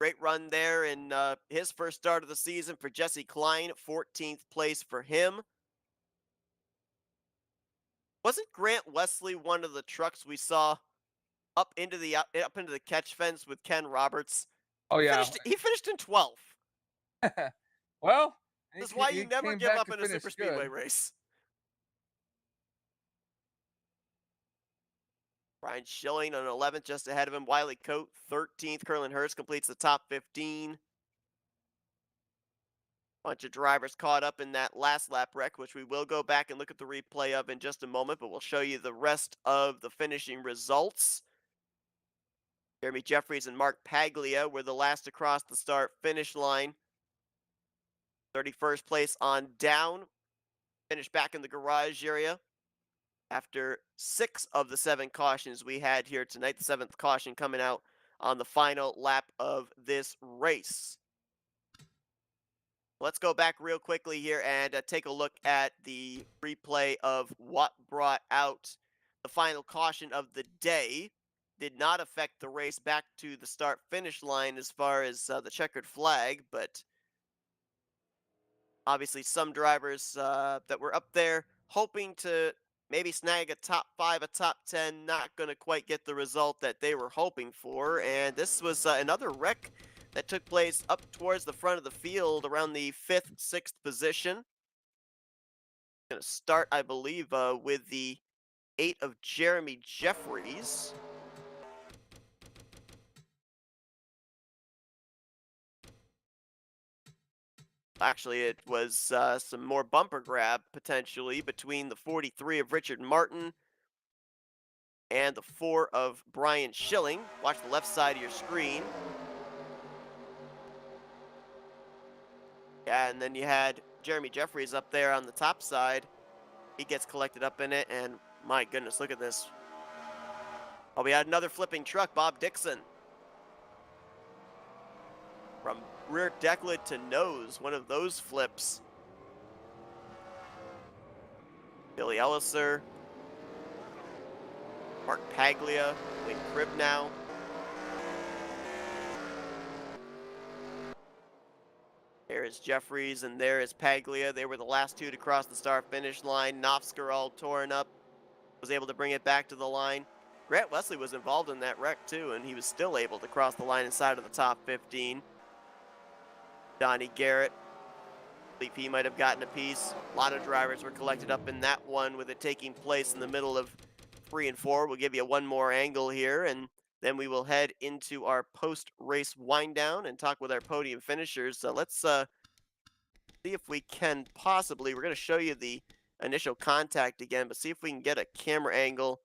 Great run there in his first start of the season for Jesse Klein, 14th place for him. Wasn't Grant Wesley one of the trucks we saw up into the catch fence with Ken Roberts? Oh yeah, he finished in 12th. Well, this is why you never give up in a super speedway race. Brian Schilling on 11th, just ahead of him. Wiley Coate, 13th. Curlin Hurst completes the top 15. Bunch of drivers caught up in that last lap wreck, which we will go back and look at the replay of in just a moment, but we'll show you the rest of the finishing results. Jeremy Jeffries and Mark Paglia were the last to cross the start-finish line. 31st place on down. Finished back in the garage area after 6 of the 7 cautions we had here tonight. The 7th caution coming out on the final lap of this race. Let's go back real quickly here and take a look at the replay of what brought out the final caution of the day. Did not affect the race back to the start-finish line as far as the checkered flag, but obviously some drivers that were up there hoping to maybe snag a top 5, a top 10, not going to quite get the result that they were hoping for. And this was another wreck that took place up towards the front of the field around the 5th, 6th position. Going to start, I believe, with the 8 of Jeremy Jeffries. Actually, it was some more bumper grab potentially between the 43 of Richard Martin and the 4 of Brian Schilling. Watch the left side of your screen. Yeah, and then you had Jeremy Jeffries up there on the top side. He gets collected up in it, and my goodness, look at this. Oh, we had another flipping truck, Bob Dixon. From rear deck lid to nose, one of those flips. Billy Elliser, Mark Paglia, Wayne Cribnow. There is Jeffries and there is Paglia. They were the last two to cross the start-finish line. Knopfsker all torn up, was able to bring it back to the line. Grant Wesley was involved in that wreck too, and he was still able to cross the line inside of the top 15. Donnie Garrett, I believe he might have gotten a piece. A lot of drivers were collected up in that one, with it taking place in the middle of 3 and 4. We'll give you one more angle here, and then we will head into our post-race wind down and talk with our podium finishers. So let's see if we can possibly, we're going to show you the initial contact again, but see if we can get a camera angle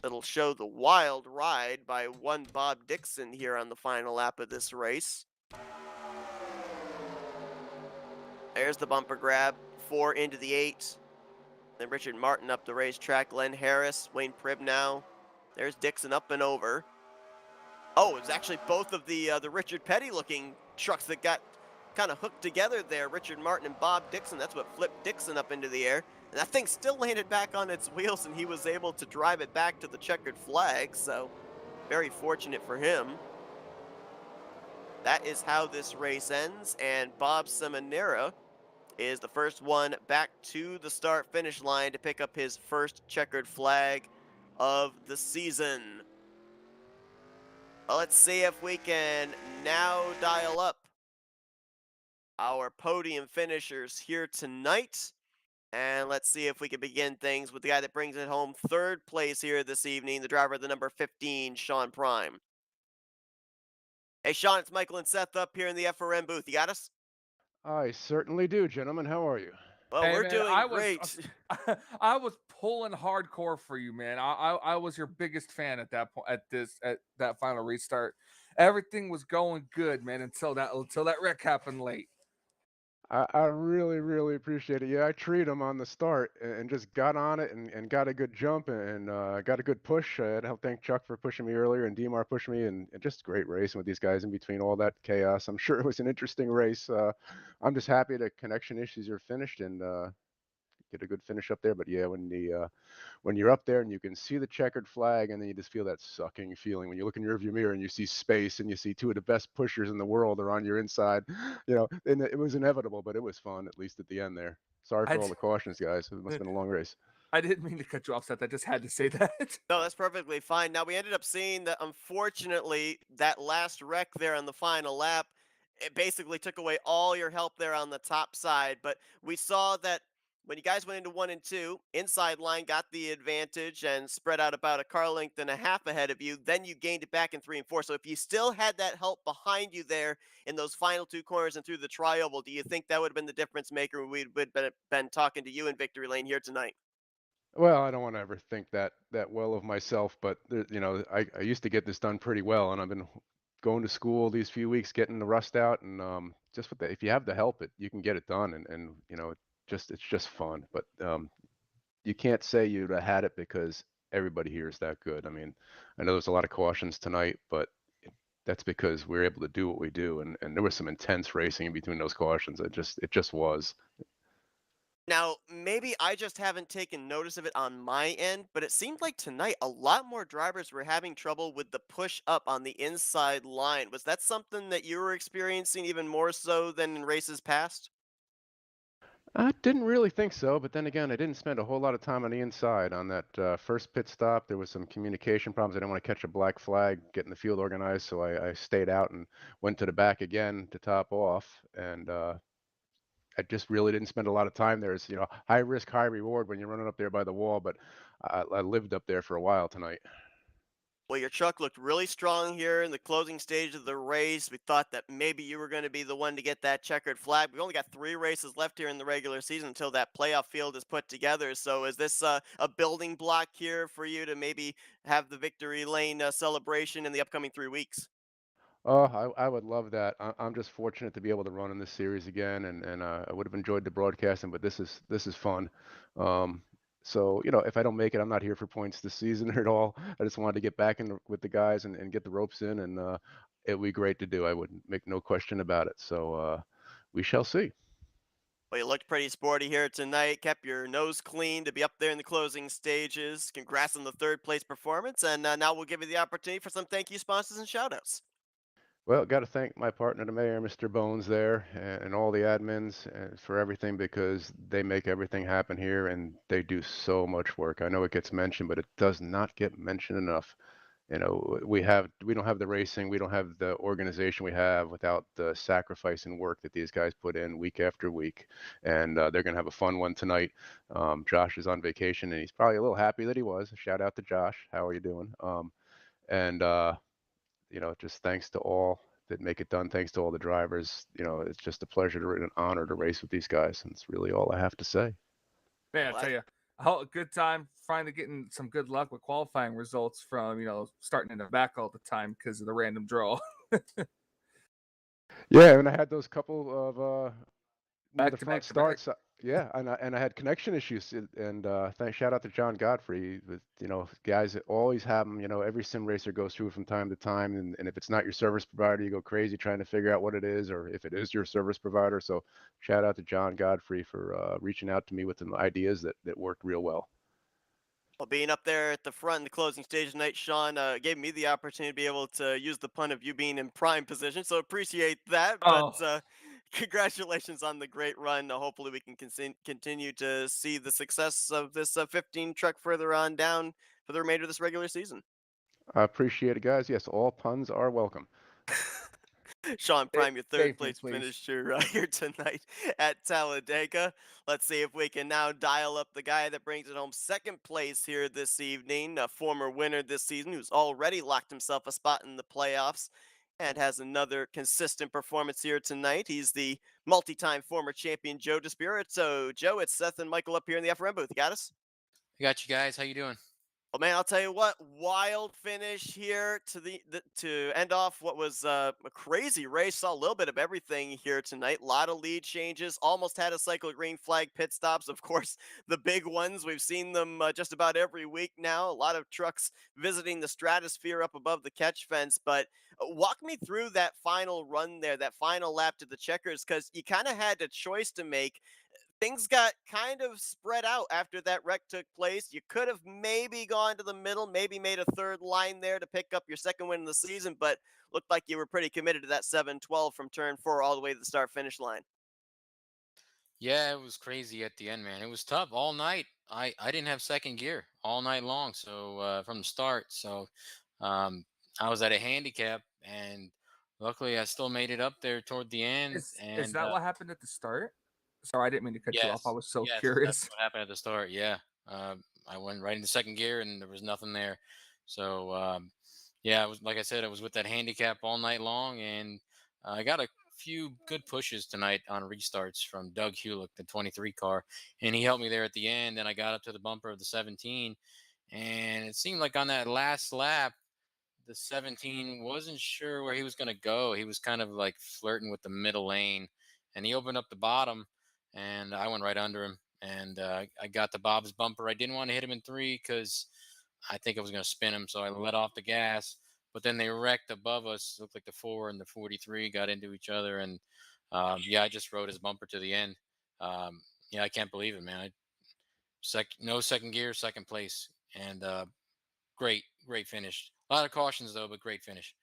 that'll show the wild ride by one Bob Dixon here on the final lap of this race. There's the bumper grab, 4 into the 8. Then Richard Martin up the racetrack, Glenn Harris, Wayne Pribnow. There's Dixon up and over. Oh, it's actually both of the Richard Petty looking trucks that got kind of hooked together there. Richard Martin and Bob Dixon. That's what flipped Dixon up into the air. And that thing still landed back on its wheels, and he was able to drive it back to the checkered flag. So very fortunate for him. That is how this race ends, and Bob Seminara is the first one back to the start-finish line to pick up his first checkered flag of the season. Well, let's see if we can now dial up our podium finishers here tonight. And let's see if we can begin things with the guy that brings it home third place here this evening, the driver of the number 15, Sean Prime. Hey, Sean, it's Michael and Seth up here in the FRM booth. You got us? I certainly do, gentlemen. How are you? Well, Hey, we're man, doing great. I was pulling hardcore for you, man. I was your biggest fan at that point, at that final restart. Everything was going good, man, until that wreck happened late. I really, really appreciate it. Yeah, I treated him on the start and just got on it and got a good jump and got a good push. I had to help thank Chuck for pushing me earlier and Demar pushed me and just great racing with these guys in between all that chaos. I'm sure it was an interesting race. I'm just happy the connection issues are finished and get a good finish up there. But yeah, when you're up there and you can see the checkered flag and then you just feel that sucking feeling when you look in your rearview mirror and you see space and you see two of the best pushers in the world are on your inside, and it was inevitable, but it was fun, at least at the end there. Sorry for all the cautions, guys. It must have been a long race. I didn't mean to cut you off, Seth. I just had to say that. No, that's perfectly fine. Now, we ended up seeing that, unfortunately, that last wreck there on the final lap, it basically took away all your help there on the top side. But we saw that when you guys went into 1 and 2, inside line got the advantage and spread out about a car length and a half ahead of you. Then you gained it back in 3 and 4. So if you still had that help behind you there in those final 2 corners and through the tri-oval, do you think that would have been the difference maker when we'd been talking to you in victory lane here tonight? Well, I don't want to ever think that well of myself, but I used to get this done pretty well, and I've been going to school these few weeks, getting the rust out, and just with if you have the help, you can get it done, and it's just fun. But you can't say you'd have had it because everybody here is that good. I mean, I know there's a lot of cautions tonight, but that's because we're able to do what we do, and there was some intense racing in between those cautions. It just was. Now, maybe I just haven't taken notice of it on my end, but it seemed like tonight a lot more drivers were having trouble with the push up on the inside line. Was that something that you were experiencing even more so than in races past? I didn't really think so, but then again, I didn't spend a whole lot of time on the inside. On that first pit stop, there was some communication problems. I didn't want to catch a black flag, getting the field organized, so I stayed out and went to the back again to top off. And I just really didn't spend a lot of time there. It's, high risk, high reward when you're running up there by the wall, but I lived up there for a while tonight. Well, your truck looked really strong here in the closing stage of the race. We thought that maybe you were going to be the one to get that checkered flag. We've only got 3 races left here in the regular season until that playoff field is put together. So, is this a building block here for you to maybe have the victory lane celebration in the upcoming 3 weeks? Oh, I would love that. I'm just fortunate to be able to run in this series again, and I would have enjoyed the broadcasting, but this is fun. Um, so if I don't make it, I'm not here for points this season at all. I just wanted to get back in with the guys and get the ropes in, and it would be great to do. I would make no question about it. So we shall see. Well, you looked pretty sporty here tonight. Kept your nose clean to be up there in the closing stages. Congrats on the third place performance. And now we'll give you the opportunity for some thank you sponsors and shout outs. Well, got to thank my partner, the mayor, Mr. Bones, there, and all the admins for everything because they make everything happen here and they do so much work. I know it gets mentioned, but it does not get mentioned enough. We don't have the racing, we don't have the organization we have without the sacrifice and work that these guys put in week after week. And they're going to have a fun one tonight. Josh is on vacation and he's probably a little happy that he was. Shout out to Josh. How are you doing? And just thanks to all that make it done. Thanks to all the drivers. It's just a pleasure and an honor to race with these guys. And it's really all I have to say. Man, I tell you, a good time finally getting some good luck with qualifying results from, starting in the back all the time because of the random draw. Yeah, and I had those couple of near Back the to front back to back. starts. Yeah, and I had connection issues, and thanks shout out to John Godfrey. With guys that always have them. Every sim racer goes through from time to time, and if it's not your service provider, you go crazy trying to figure out what it is, or if it is your service provider. So shout out to John Godfrey for reaching out to me with some ideas that worked real well. Well, being up there at the front in the closing stage tonight, Sean, gave me the opportunity to be able to use the pun of you being in prime position. So appreciate that. But Oh, congratulations on the great run. Hopefully, we can continue to see the success of this 15 truck further on down for the remainder of this regular season. I appreciate it, guys. Yes, all puns are welcome. Sean Prime, your third save me, place please. finisher here tonight at Talladega. Let's see if we can now dial up the guy that brings it home second place here this evening, a former winner this season who's already locked himself a spot in the playoffs and has another consistent performance here tonight. He's the multi-time former champion Joe DeSpirito. Joe, it's Seth and Michael up here in the FRM booth. You got us? I got you guys. How you doing? Well, man, I'll tell you what, wild finish here to to end off what was a crazy race. Saw a little bit of everything here tonight. A lot of lead changes. Almost had a cycle green flag pit stops. Of course, the big ones. We've seen them just about every week now. A lot of trucks visiting the stratosphere up above the catch fence. But walk me through that final run there, that final lap to the checkers, because you kind of had a choice to make. Things got kind of spread out after that wreck took place. You could have maybe gone to the middle, maybe made a third line there to pick up your second win of the season, but looked like you were pretty committed to that 7-12 from turn 4 all the way to the start finish line. Yeah, it was crazy at the end, man. It was tough all night. I didn't have second gear all night long, so from the start. So um, I was at a handicap, and luckily I still made it up there toward the end. Is And that what happened at the start? Sorry, I didn't mean to cut you off. I yes, was so yes, that's curious. what happened at the start. Yeah, I went right into second gear, and there was nothing there. So yeah, it was like I said, I was with that handicap all night long, and I got a few good pushes tonight on restarts from Doug Hewlick, the 23 car, and he helped me there at the end. And I got up to the bumper of the 17, and it seemed like on that last lap, the 17 wasn't sure where he was going to go. He was kind of like flirting with the middle lane, and he opened up the bottom, and I went right under him, and I got the Bob's bumper. I didn't want to hit him in three because I think I was going to spin him, so I let off the gas. But then they wrecked above us. It looked like the 4 and the 43 got into each other, and yeah, I just rode his bumper to the end. Yeah, I can't believe it, man. No second gear, second place, and great finish. A lot of cautions though, but great finish.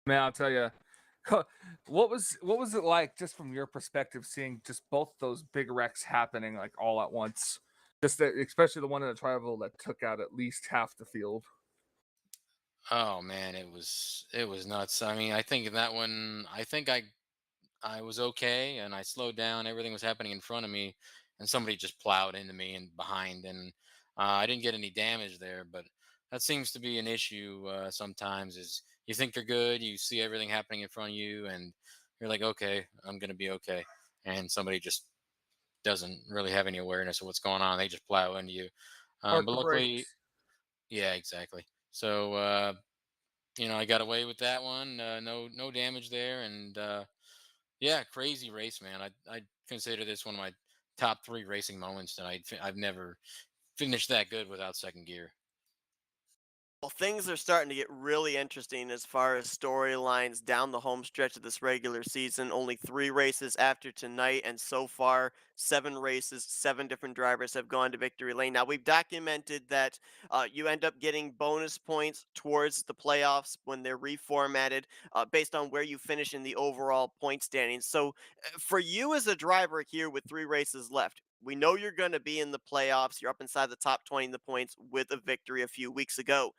Man, I'll tell you, What was it like, just from your perspective, seeing just both those big wrecks happening like all at once? Just especially the one in the tribal that took out at least half the field. Oh man, it was nuts. I mean, I think in that one, I was okay and I slowed down. Everything was happening in front of me, and somebody just plowed into me and behind, and I didn't get any damage there. But that seems to be an issue sometimes. Is you think you're good, you see everything happening in front of you, and you're like, okay, I'm gonna be okay, and somebody just doesn't really have any awareness of what's going on. They just plow into you. Park But the luckily, brakes. yeah, exactly. So I got away with that one. No damage there, and yeah, crazy race, man. I consider this one of my top three racing moments tonight. I've never finished that good without second gear. Well, things are starting to get really interesting as far as storylines down the home stretch of this regular season. Only 3 races after tonight, and so far, 7 races, 7 different drivers have gone to victory lane. Now, we've documented that you end up getting bonus points towards the playoffs when they're reformatted based on where you finish in the overall point standings. So, for you as a driver here with 3 races left, we know you're going to be in the playoffs. You're up inside the top 20 in the points with a victory a few weeks ago.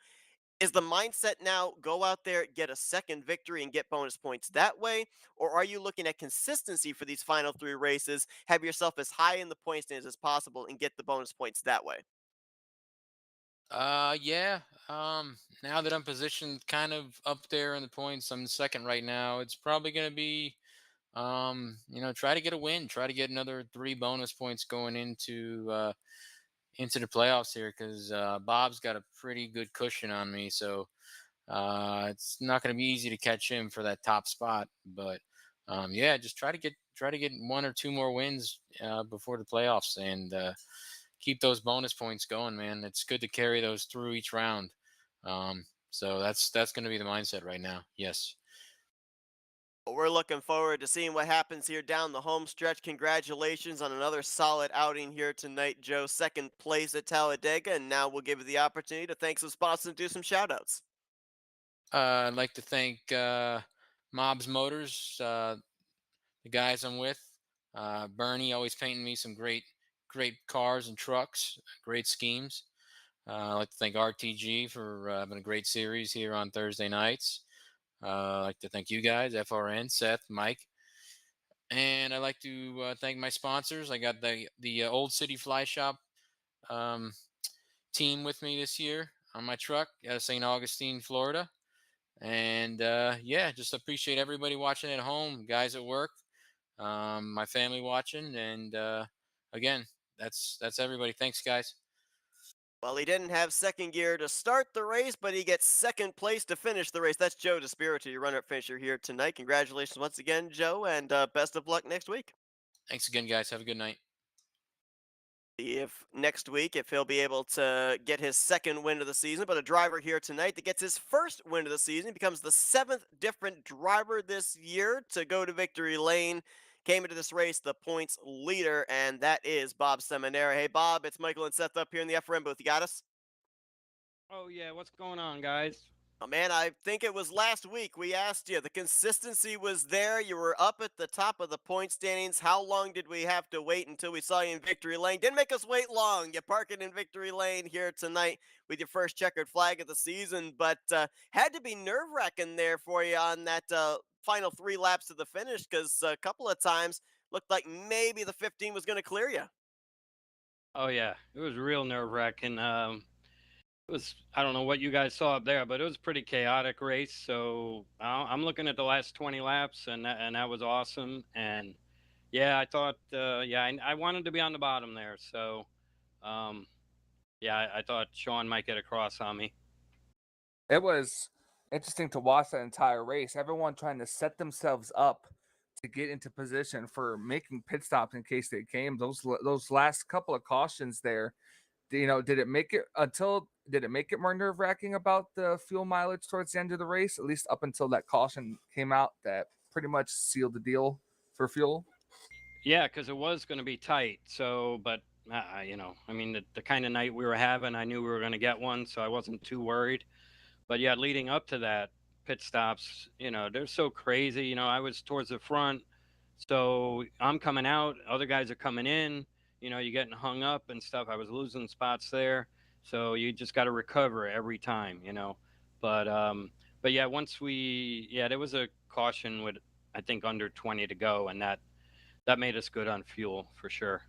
Is the mindset now go out there, get a second victory, and get bonus points that way? Or are you looking at consistency for these final 3 races, have yourself as high in the point standings as possible, and get the bonus points that way? Yeah. Now that I'm positioned kind of up there in the points, I'm second right now. It's probably gonna be, try to get a win, try to get another 3 bonus points going into the playoffs here, because Bob's got a pretty good cushion on me. So it's not going to be easy to catch him for that top spot, but yeah, just try to get 1 or 2 more wins before the playoffs, and keep those bonus points going, man. It's good to carry those through each round. So that's going to be the mindset right now. Yes. Well, we're looking forward to seeing what happens here down the home stretch. Congratulations on another solid outing here tonight, Joe. Second place at Talladega, and now we'll give you the opportunity to thank some sponsors and do some shout outs. I'd like to thank Mobs Motors, the guys I'm with. Bernie always painting me some great cars and trucks, great schemes. I'd like to thank RTG for having a great series here on Thursday nights. I'd like to thank you guys, FRN, Seth, Mike, and I'd like to thank my sponsors. I got the Old City Fly Shop um, team with me this year on my truck out of St. Augustine, Florida. And yeah, just appreciate everybody watching at home, guys at work, my family watching, and again, that's everybody. Thanks, guys. Well, he didn't have second gear to start the race, but he gets second place to finish the race. That's Joe DeSpirito, your runner-up finisher here tonight. Congratulations once again, Joe, and best of luck next week. Thanks again, guys. Have a good night. If next week, if he'll be able to get his second win of the season, but a driver here tonight that gets his first win of the season becomes the 7th different driver this year to go to victory lane. Came into this race the points leader, and that is Bob Seminara. Hey, Bob, it's Michael and Seth up here in the FRM booth. You got us? Oh yeah, what's going on, guys? Oh, man, I think it was last week we asked you. The consistency was there. You were up at the top of the point standings. How long did we have to wait until we saw you in victory lane? Didn't make us wait long. You park it in victory lane here tonight with your first checkered flag of the season, but had to be nerve wracking there for you on that final 3 laps to the finish, because a couple of times looked like maybe the 15 was going to clear you. Oh yeah, it was real nerve-wracking. It was, I don't know what you guys saw up there, but it was a pretty chaotic race. So I'm looking at the last 20 laps, and that was awesome. And yeah, I thought, yeah, I wanted to be on the bottom there. So um, yeah, I thought Sean might get across on me. It was interesting to watch that entire race. Everyone trying to set themselves up to get into position for making pit stops in case they came. Those last couple of cautions there, did it make it more nerve wracking about the fuel mileage towards the end of the race? At least up until that caution came out that pretty much sealed the deal for fuel. Yeah, because it was going to be tight. So, but I mean, the kind of night we were having, I knew we were going to get one, so I wasn't too worried. But yeah, leading up to that, pit stops, they're so crazy. I was towards the front, so I'm coming out, other guys are coming in, you're getting hung up and stuff. I was losing spots there. So you just got to recover every time. But yeah, there was a caution with, I think, under 20 to go, and that made us good on fuel for sure.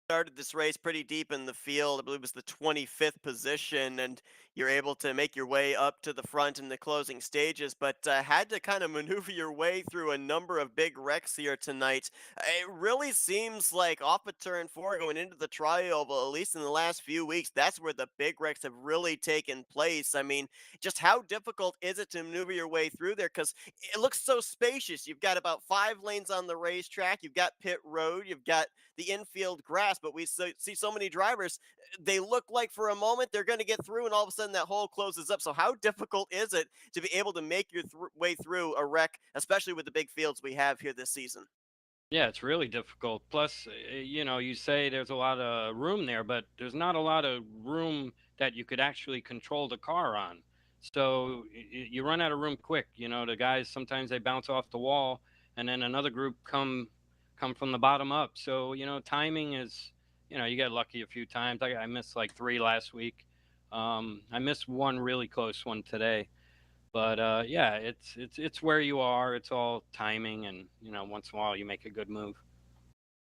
Started this race pretty deep in the field. I believe it was the 25th position, and you're able to make your way up to the front in the closing stages, but had to kind of maneuver your way through a number of big wrecks here tonight. It really seems like off of turn 4 going into the tri-oval, at least in the last few weeks, that's where the big wrecks have really taken place. I mean, just how difficult is it to maneuver your way through there? Because it looks so spacious. You've got about 5 lanes on the racetrack. You've got pit road. You've got the infield grass, but we see so many drivers, they look like for a moment they're going to get through, and all of a sudden that hole closes up. So how difficult is it to be able to make your way through a wreck, especially with the big fields we have here this season? Yeah, it's really difficult. Plus, you say there's a lot of room there, but there's not a lot of room that you could actually control the car on. So you run out of room quick. The guys sometimes they bounce off the wall, and then another group come from the bottom up. So timing is, you get lucky a few times. I missed like 3 last week. I missed one really close one today. But yeah, it's where you are. It's all timing, and once in a while you make a good move.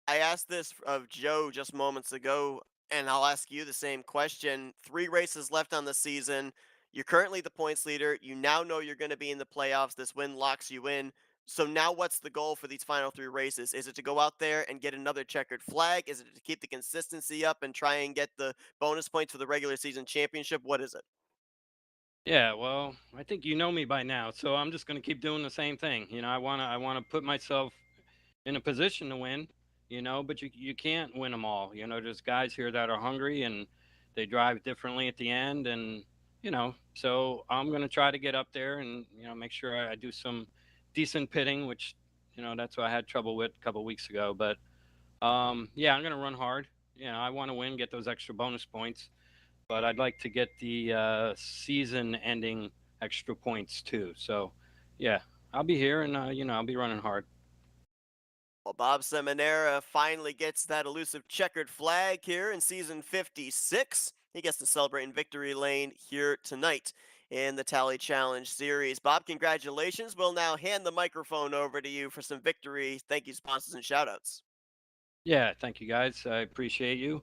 I asked this of Joe just moments ago, and I'll ask you the same question. 3 races left on the season. You're currently the points leader. You now know you're going to be in the playoffs. This win locks you in. So now what's the goal for these final 3 races? Is it to go out there and get another checkered flag? Is it to keep the consistency up and try and get the bonus points for the regular season championship? What is it? Yeah, well, I think you know me by now, so I'm just going to keep doing the same thing. I want to put myself in a position to win, but you can't win them all. There's guys here that are hungry and they drive differently at the end, and so I'm going to try to get up there and make sure I do some decent pitting, which that's what I had trouble with a couple weeks ago. But yeah, I'm going to run hard. I want to win, get those extra bonus points, but I'd like to get the season-ending extra points too. So yeah, I'll be here, and I'll be running hard. Well, Bob Seminara finally gets that elusive checkered flag here in season 56. He gets to celebrate in victory lane here tonight in the Tally Challenge series. Bob, congratulations. We'll now hand the microphone over to you for some victory. Thank you, sponsors, and shoutouts. Yeah, thank you guys. I appreciate you.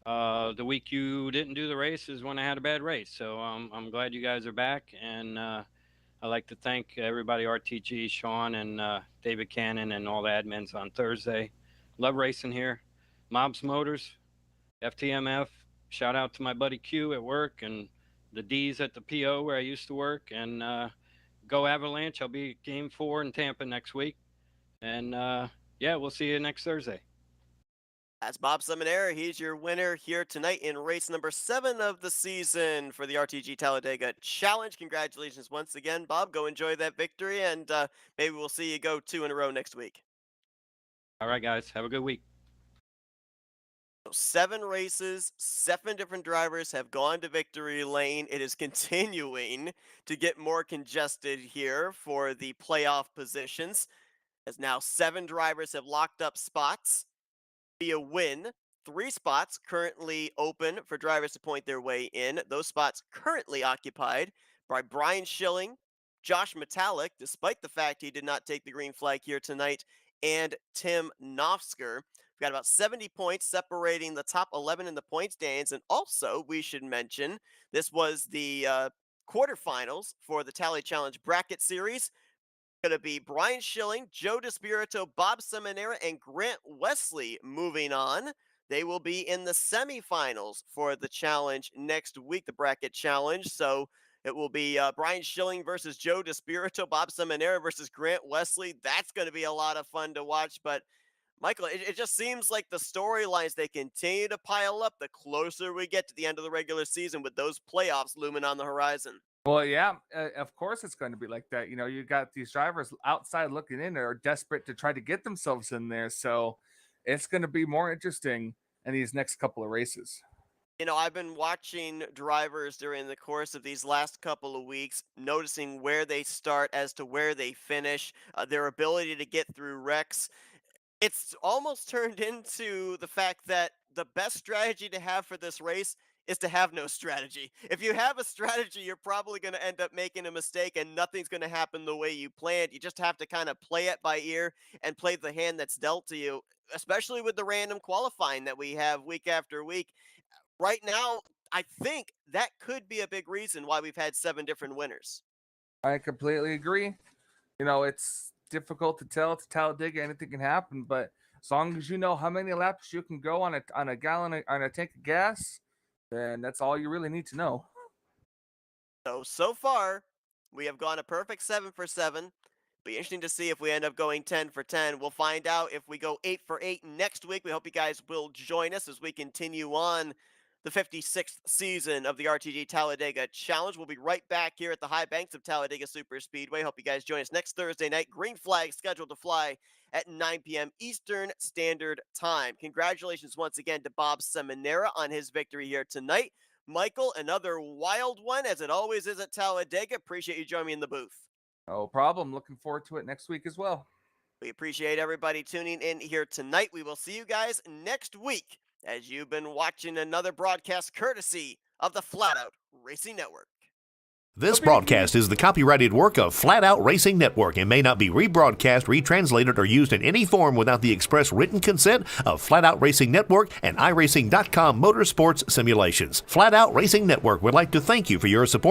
The week you didn't do the race is when I had a bad race, so I'm glad you guys are back, and I'd like to thank everybody, RTG, Sean, and David Cannon, and all the admins on Thursday. Love racing here. Mobs Motors, FTMF. Shout out to my buddy Q at work, and the D's at the PO where I used to work. And go Avalanche. I'll be game 4 in Tampa next week. And yeah, we'll see you next Thursday. That's Bob Seminara. He's your winner here tonight in race number 7 of the season for the RTG Talladega Challenge. Congratulations once again, Bob. Go enjoy that victory, and maybe we'll see you go 2 in a row next week. All right, guys. Have a good week. 7 races, 7 different drivers have gone to victory lane. It is continuing to get more congested here for the playoff positions, as now 7 drivers have locked up spots via win. 3 spots currently open for drivers to point their way in. Those spots currently occupied by Brian Schilling, Josh Metallic, despite the fact he did not take the green flag here tonight, and Tim Nofsker. We've got about 70 points separating the top 11 in the point standings. And also, we should mention, this was the quarterfinals for the Tally Challenge Bracket Series. Going to be Brian Schilling, Joe DeSpirito, Bob Seminara, and Grant Wesley moving on. They will be in the semifinals for the challenge next week, the bracket challenge. So it will be Brian Schilling versus Joe DeSpirito, Bob Seminara versus Grant Wesley. That's going to be a lot of fun to watch. But Michael, it just seems like the storylines, they continue to pile up the closer we get to the end of the regular season with those playoffs looming on the horizon. Well, yeah, of course it's going to be like that. You got these drivers outside looking in, are desperate to try to get themselves in there. So it's going to be more interesting in these next couple of races. You know, I've been watching drivers during the course of these last couple of weeks, noticing where they start as to where they finish, their ability to get through wrecks. It's almost turned into the fact that the best strategy to have for this race is to have no strategy. If you have a strategy, you're probably going to end up making a mistake and nothing's going to happen the way you planned. You just have to kind of play it by ear and play the hand that's dealt to you, especially with the random qualifying that we have week after week. Right now, I think that could be a big reason why we've had 7 different winners. I completely agree. You know, it's difficult to tell. It's Talladega, anything can happen. But as long as you know how many laps you can go on a gallon on a tank of gas, then that's all you really need to know. So far, we have gone a perfect 7 for 7. Be interesting to see if we end up going 10 for 10. We'll find out if we go 8 for 8 next week. We hope you guys will join us as we continue on the 56th season of the RTG Talladega Challenge. We'll be right back here at the high banks of Talladega Super Speedway. Hope you guys join us next Thursday night. Green flag scheduled to fly at 9 p.m. Eastern Standard Time. Congratulations once again to Bob Seminara on his victory here tonight. Michael, another wild one, as it always is at Talladega. Appreciate you joining me in the booth. No problem. Looking forward to it next week as well. We appreciate everybody tuning in here tonight. We will see you guys next week as you've been watching another broadcast courtesy of the Flatout Racing Network. This broadcast is the copyrighted work of Flatout Racing Network and may not be rebroadcast, retranslated, or used in any form without the express written consent of Flatout Racing Network and iRacing.com Motorsports Simulations. Flatout Racing Network would like to thank you for your support.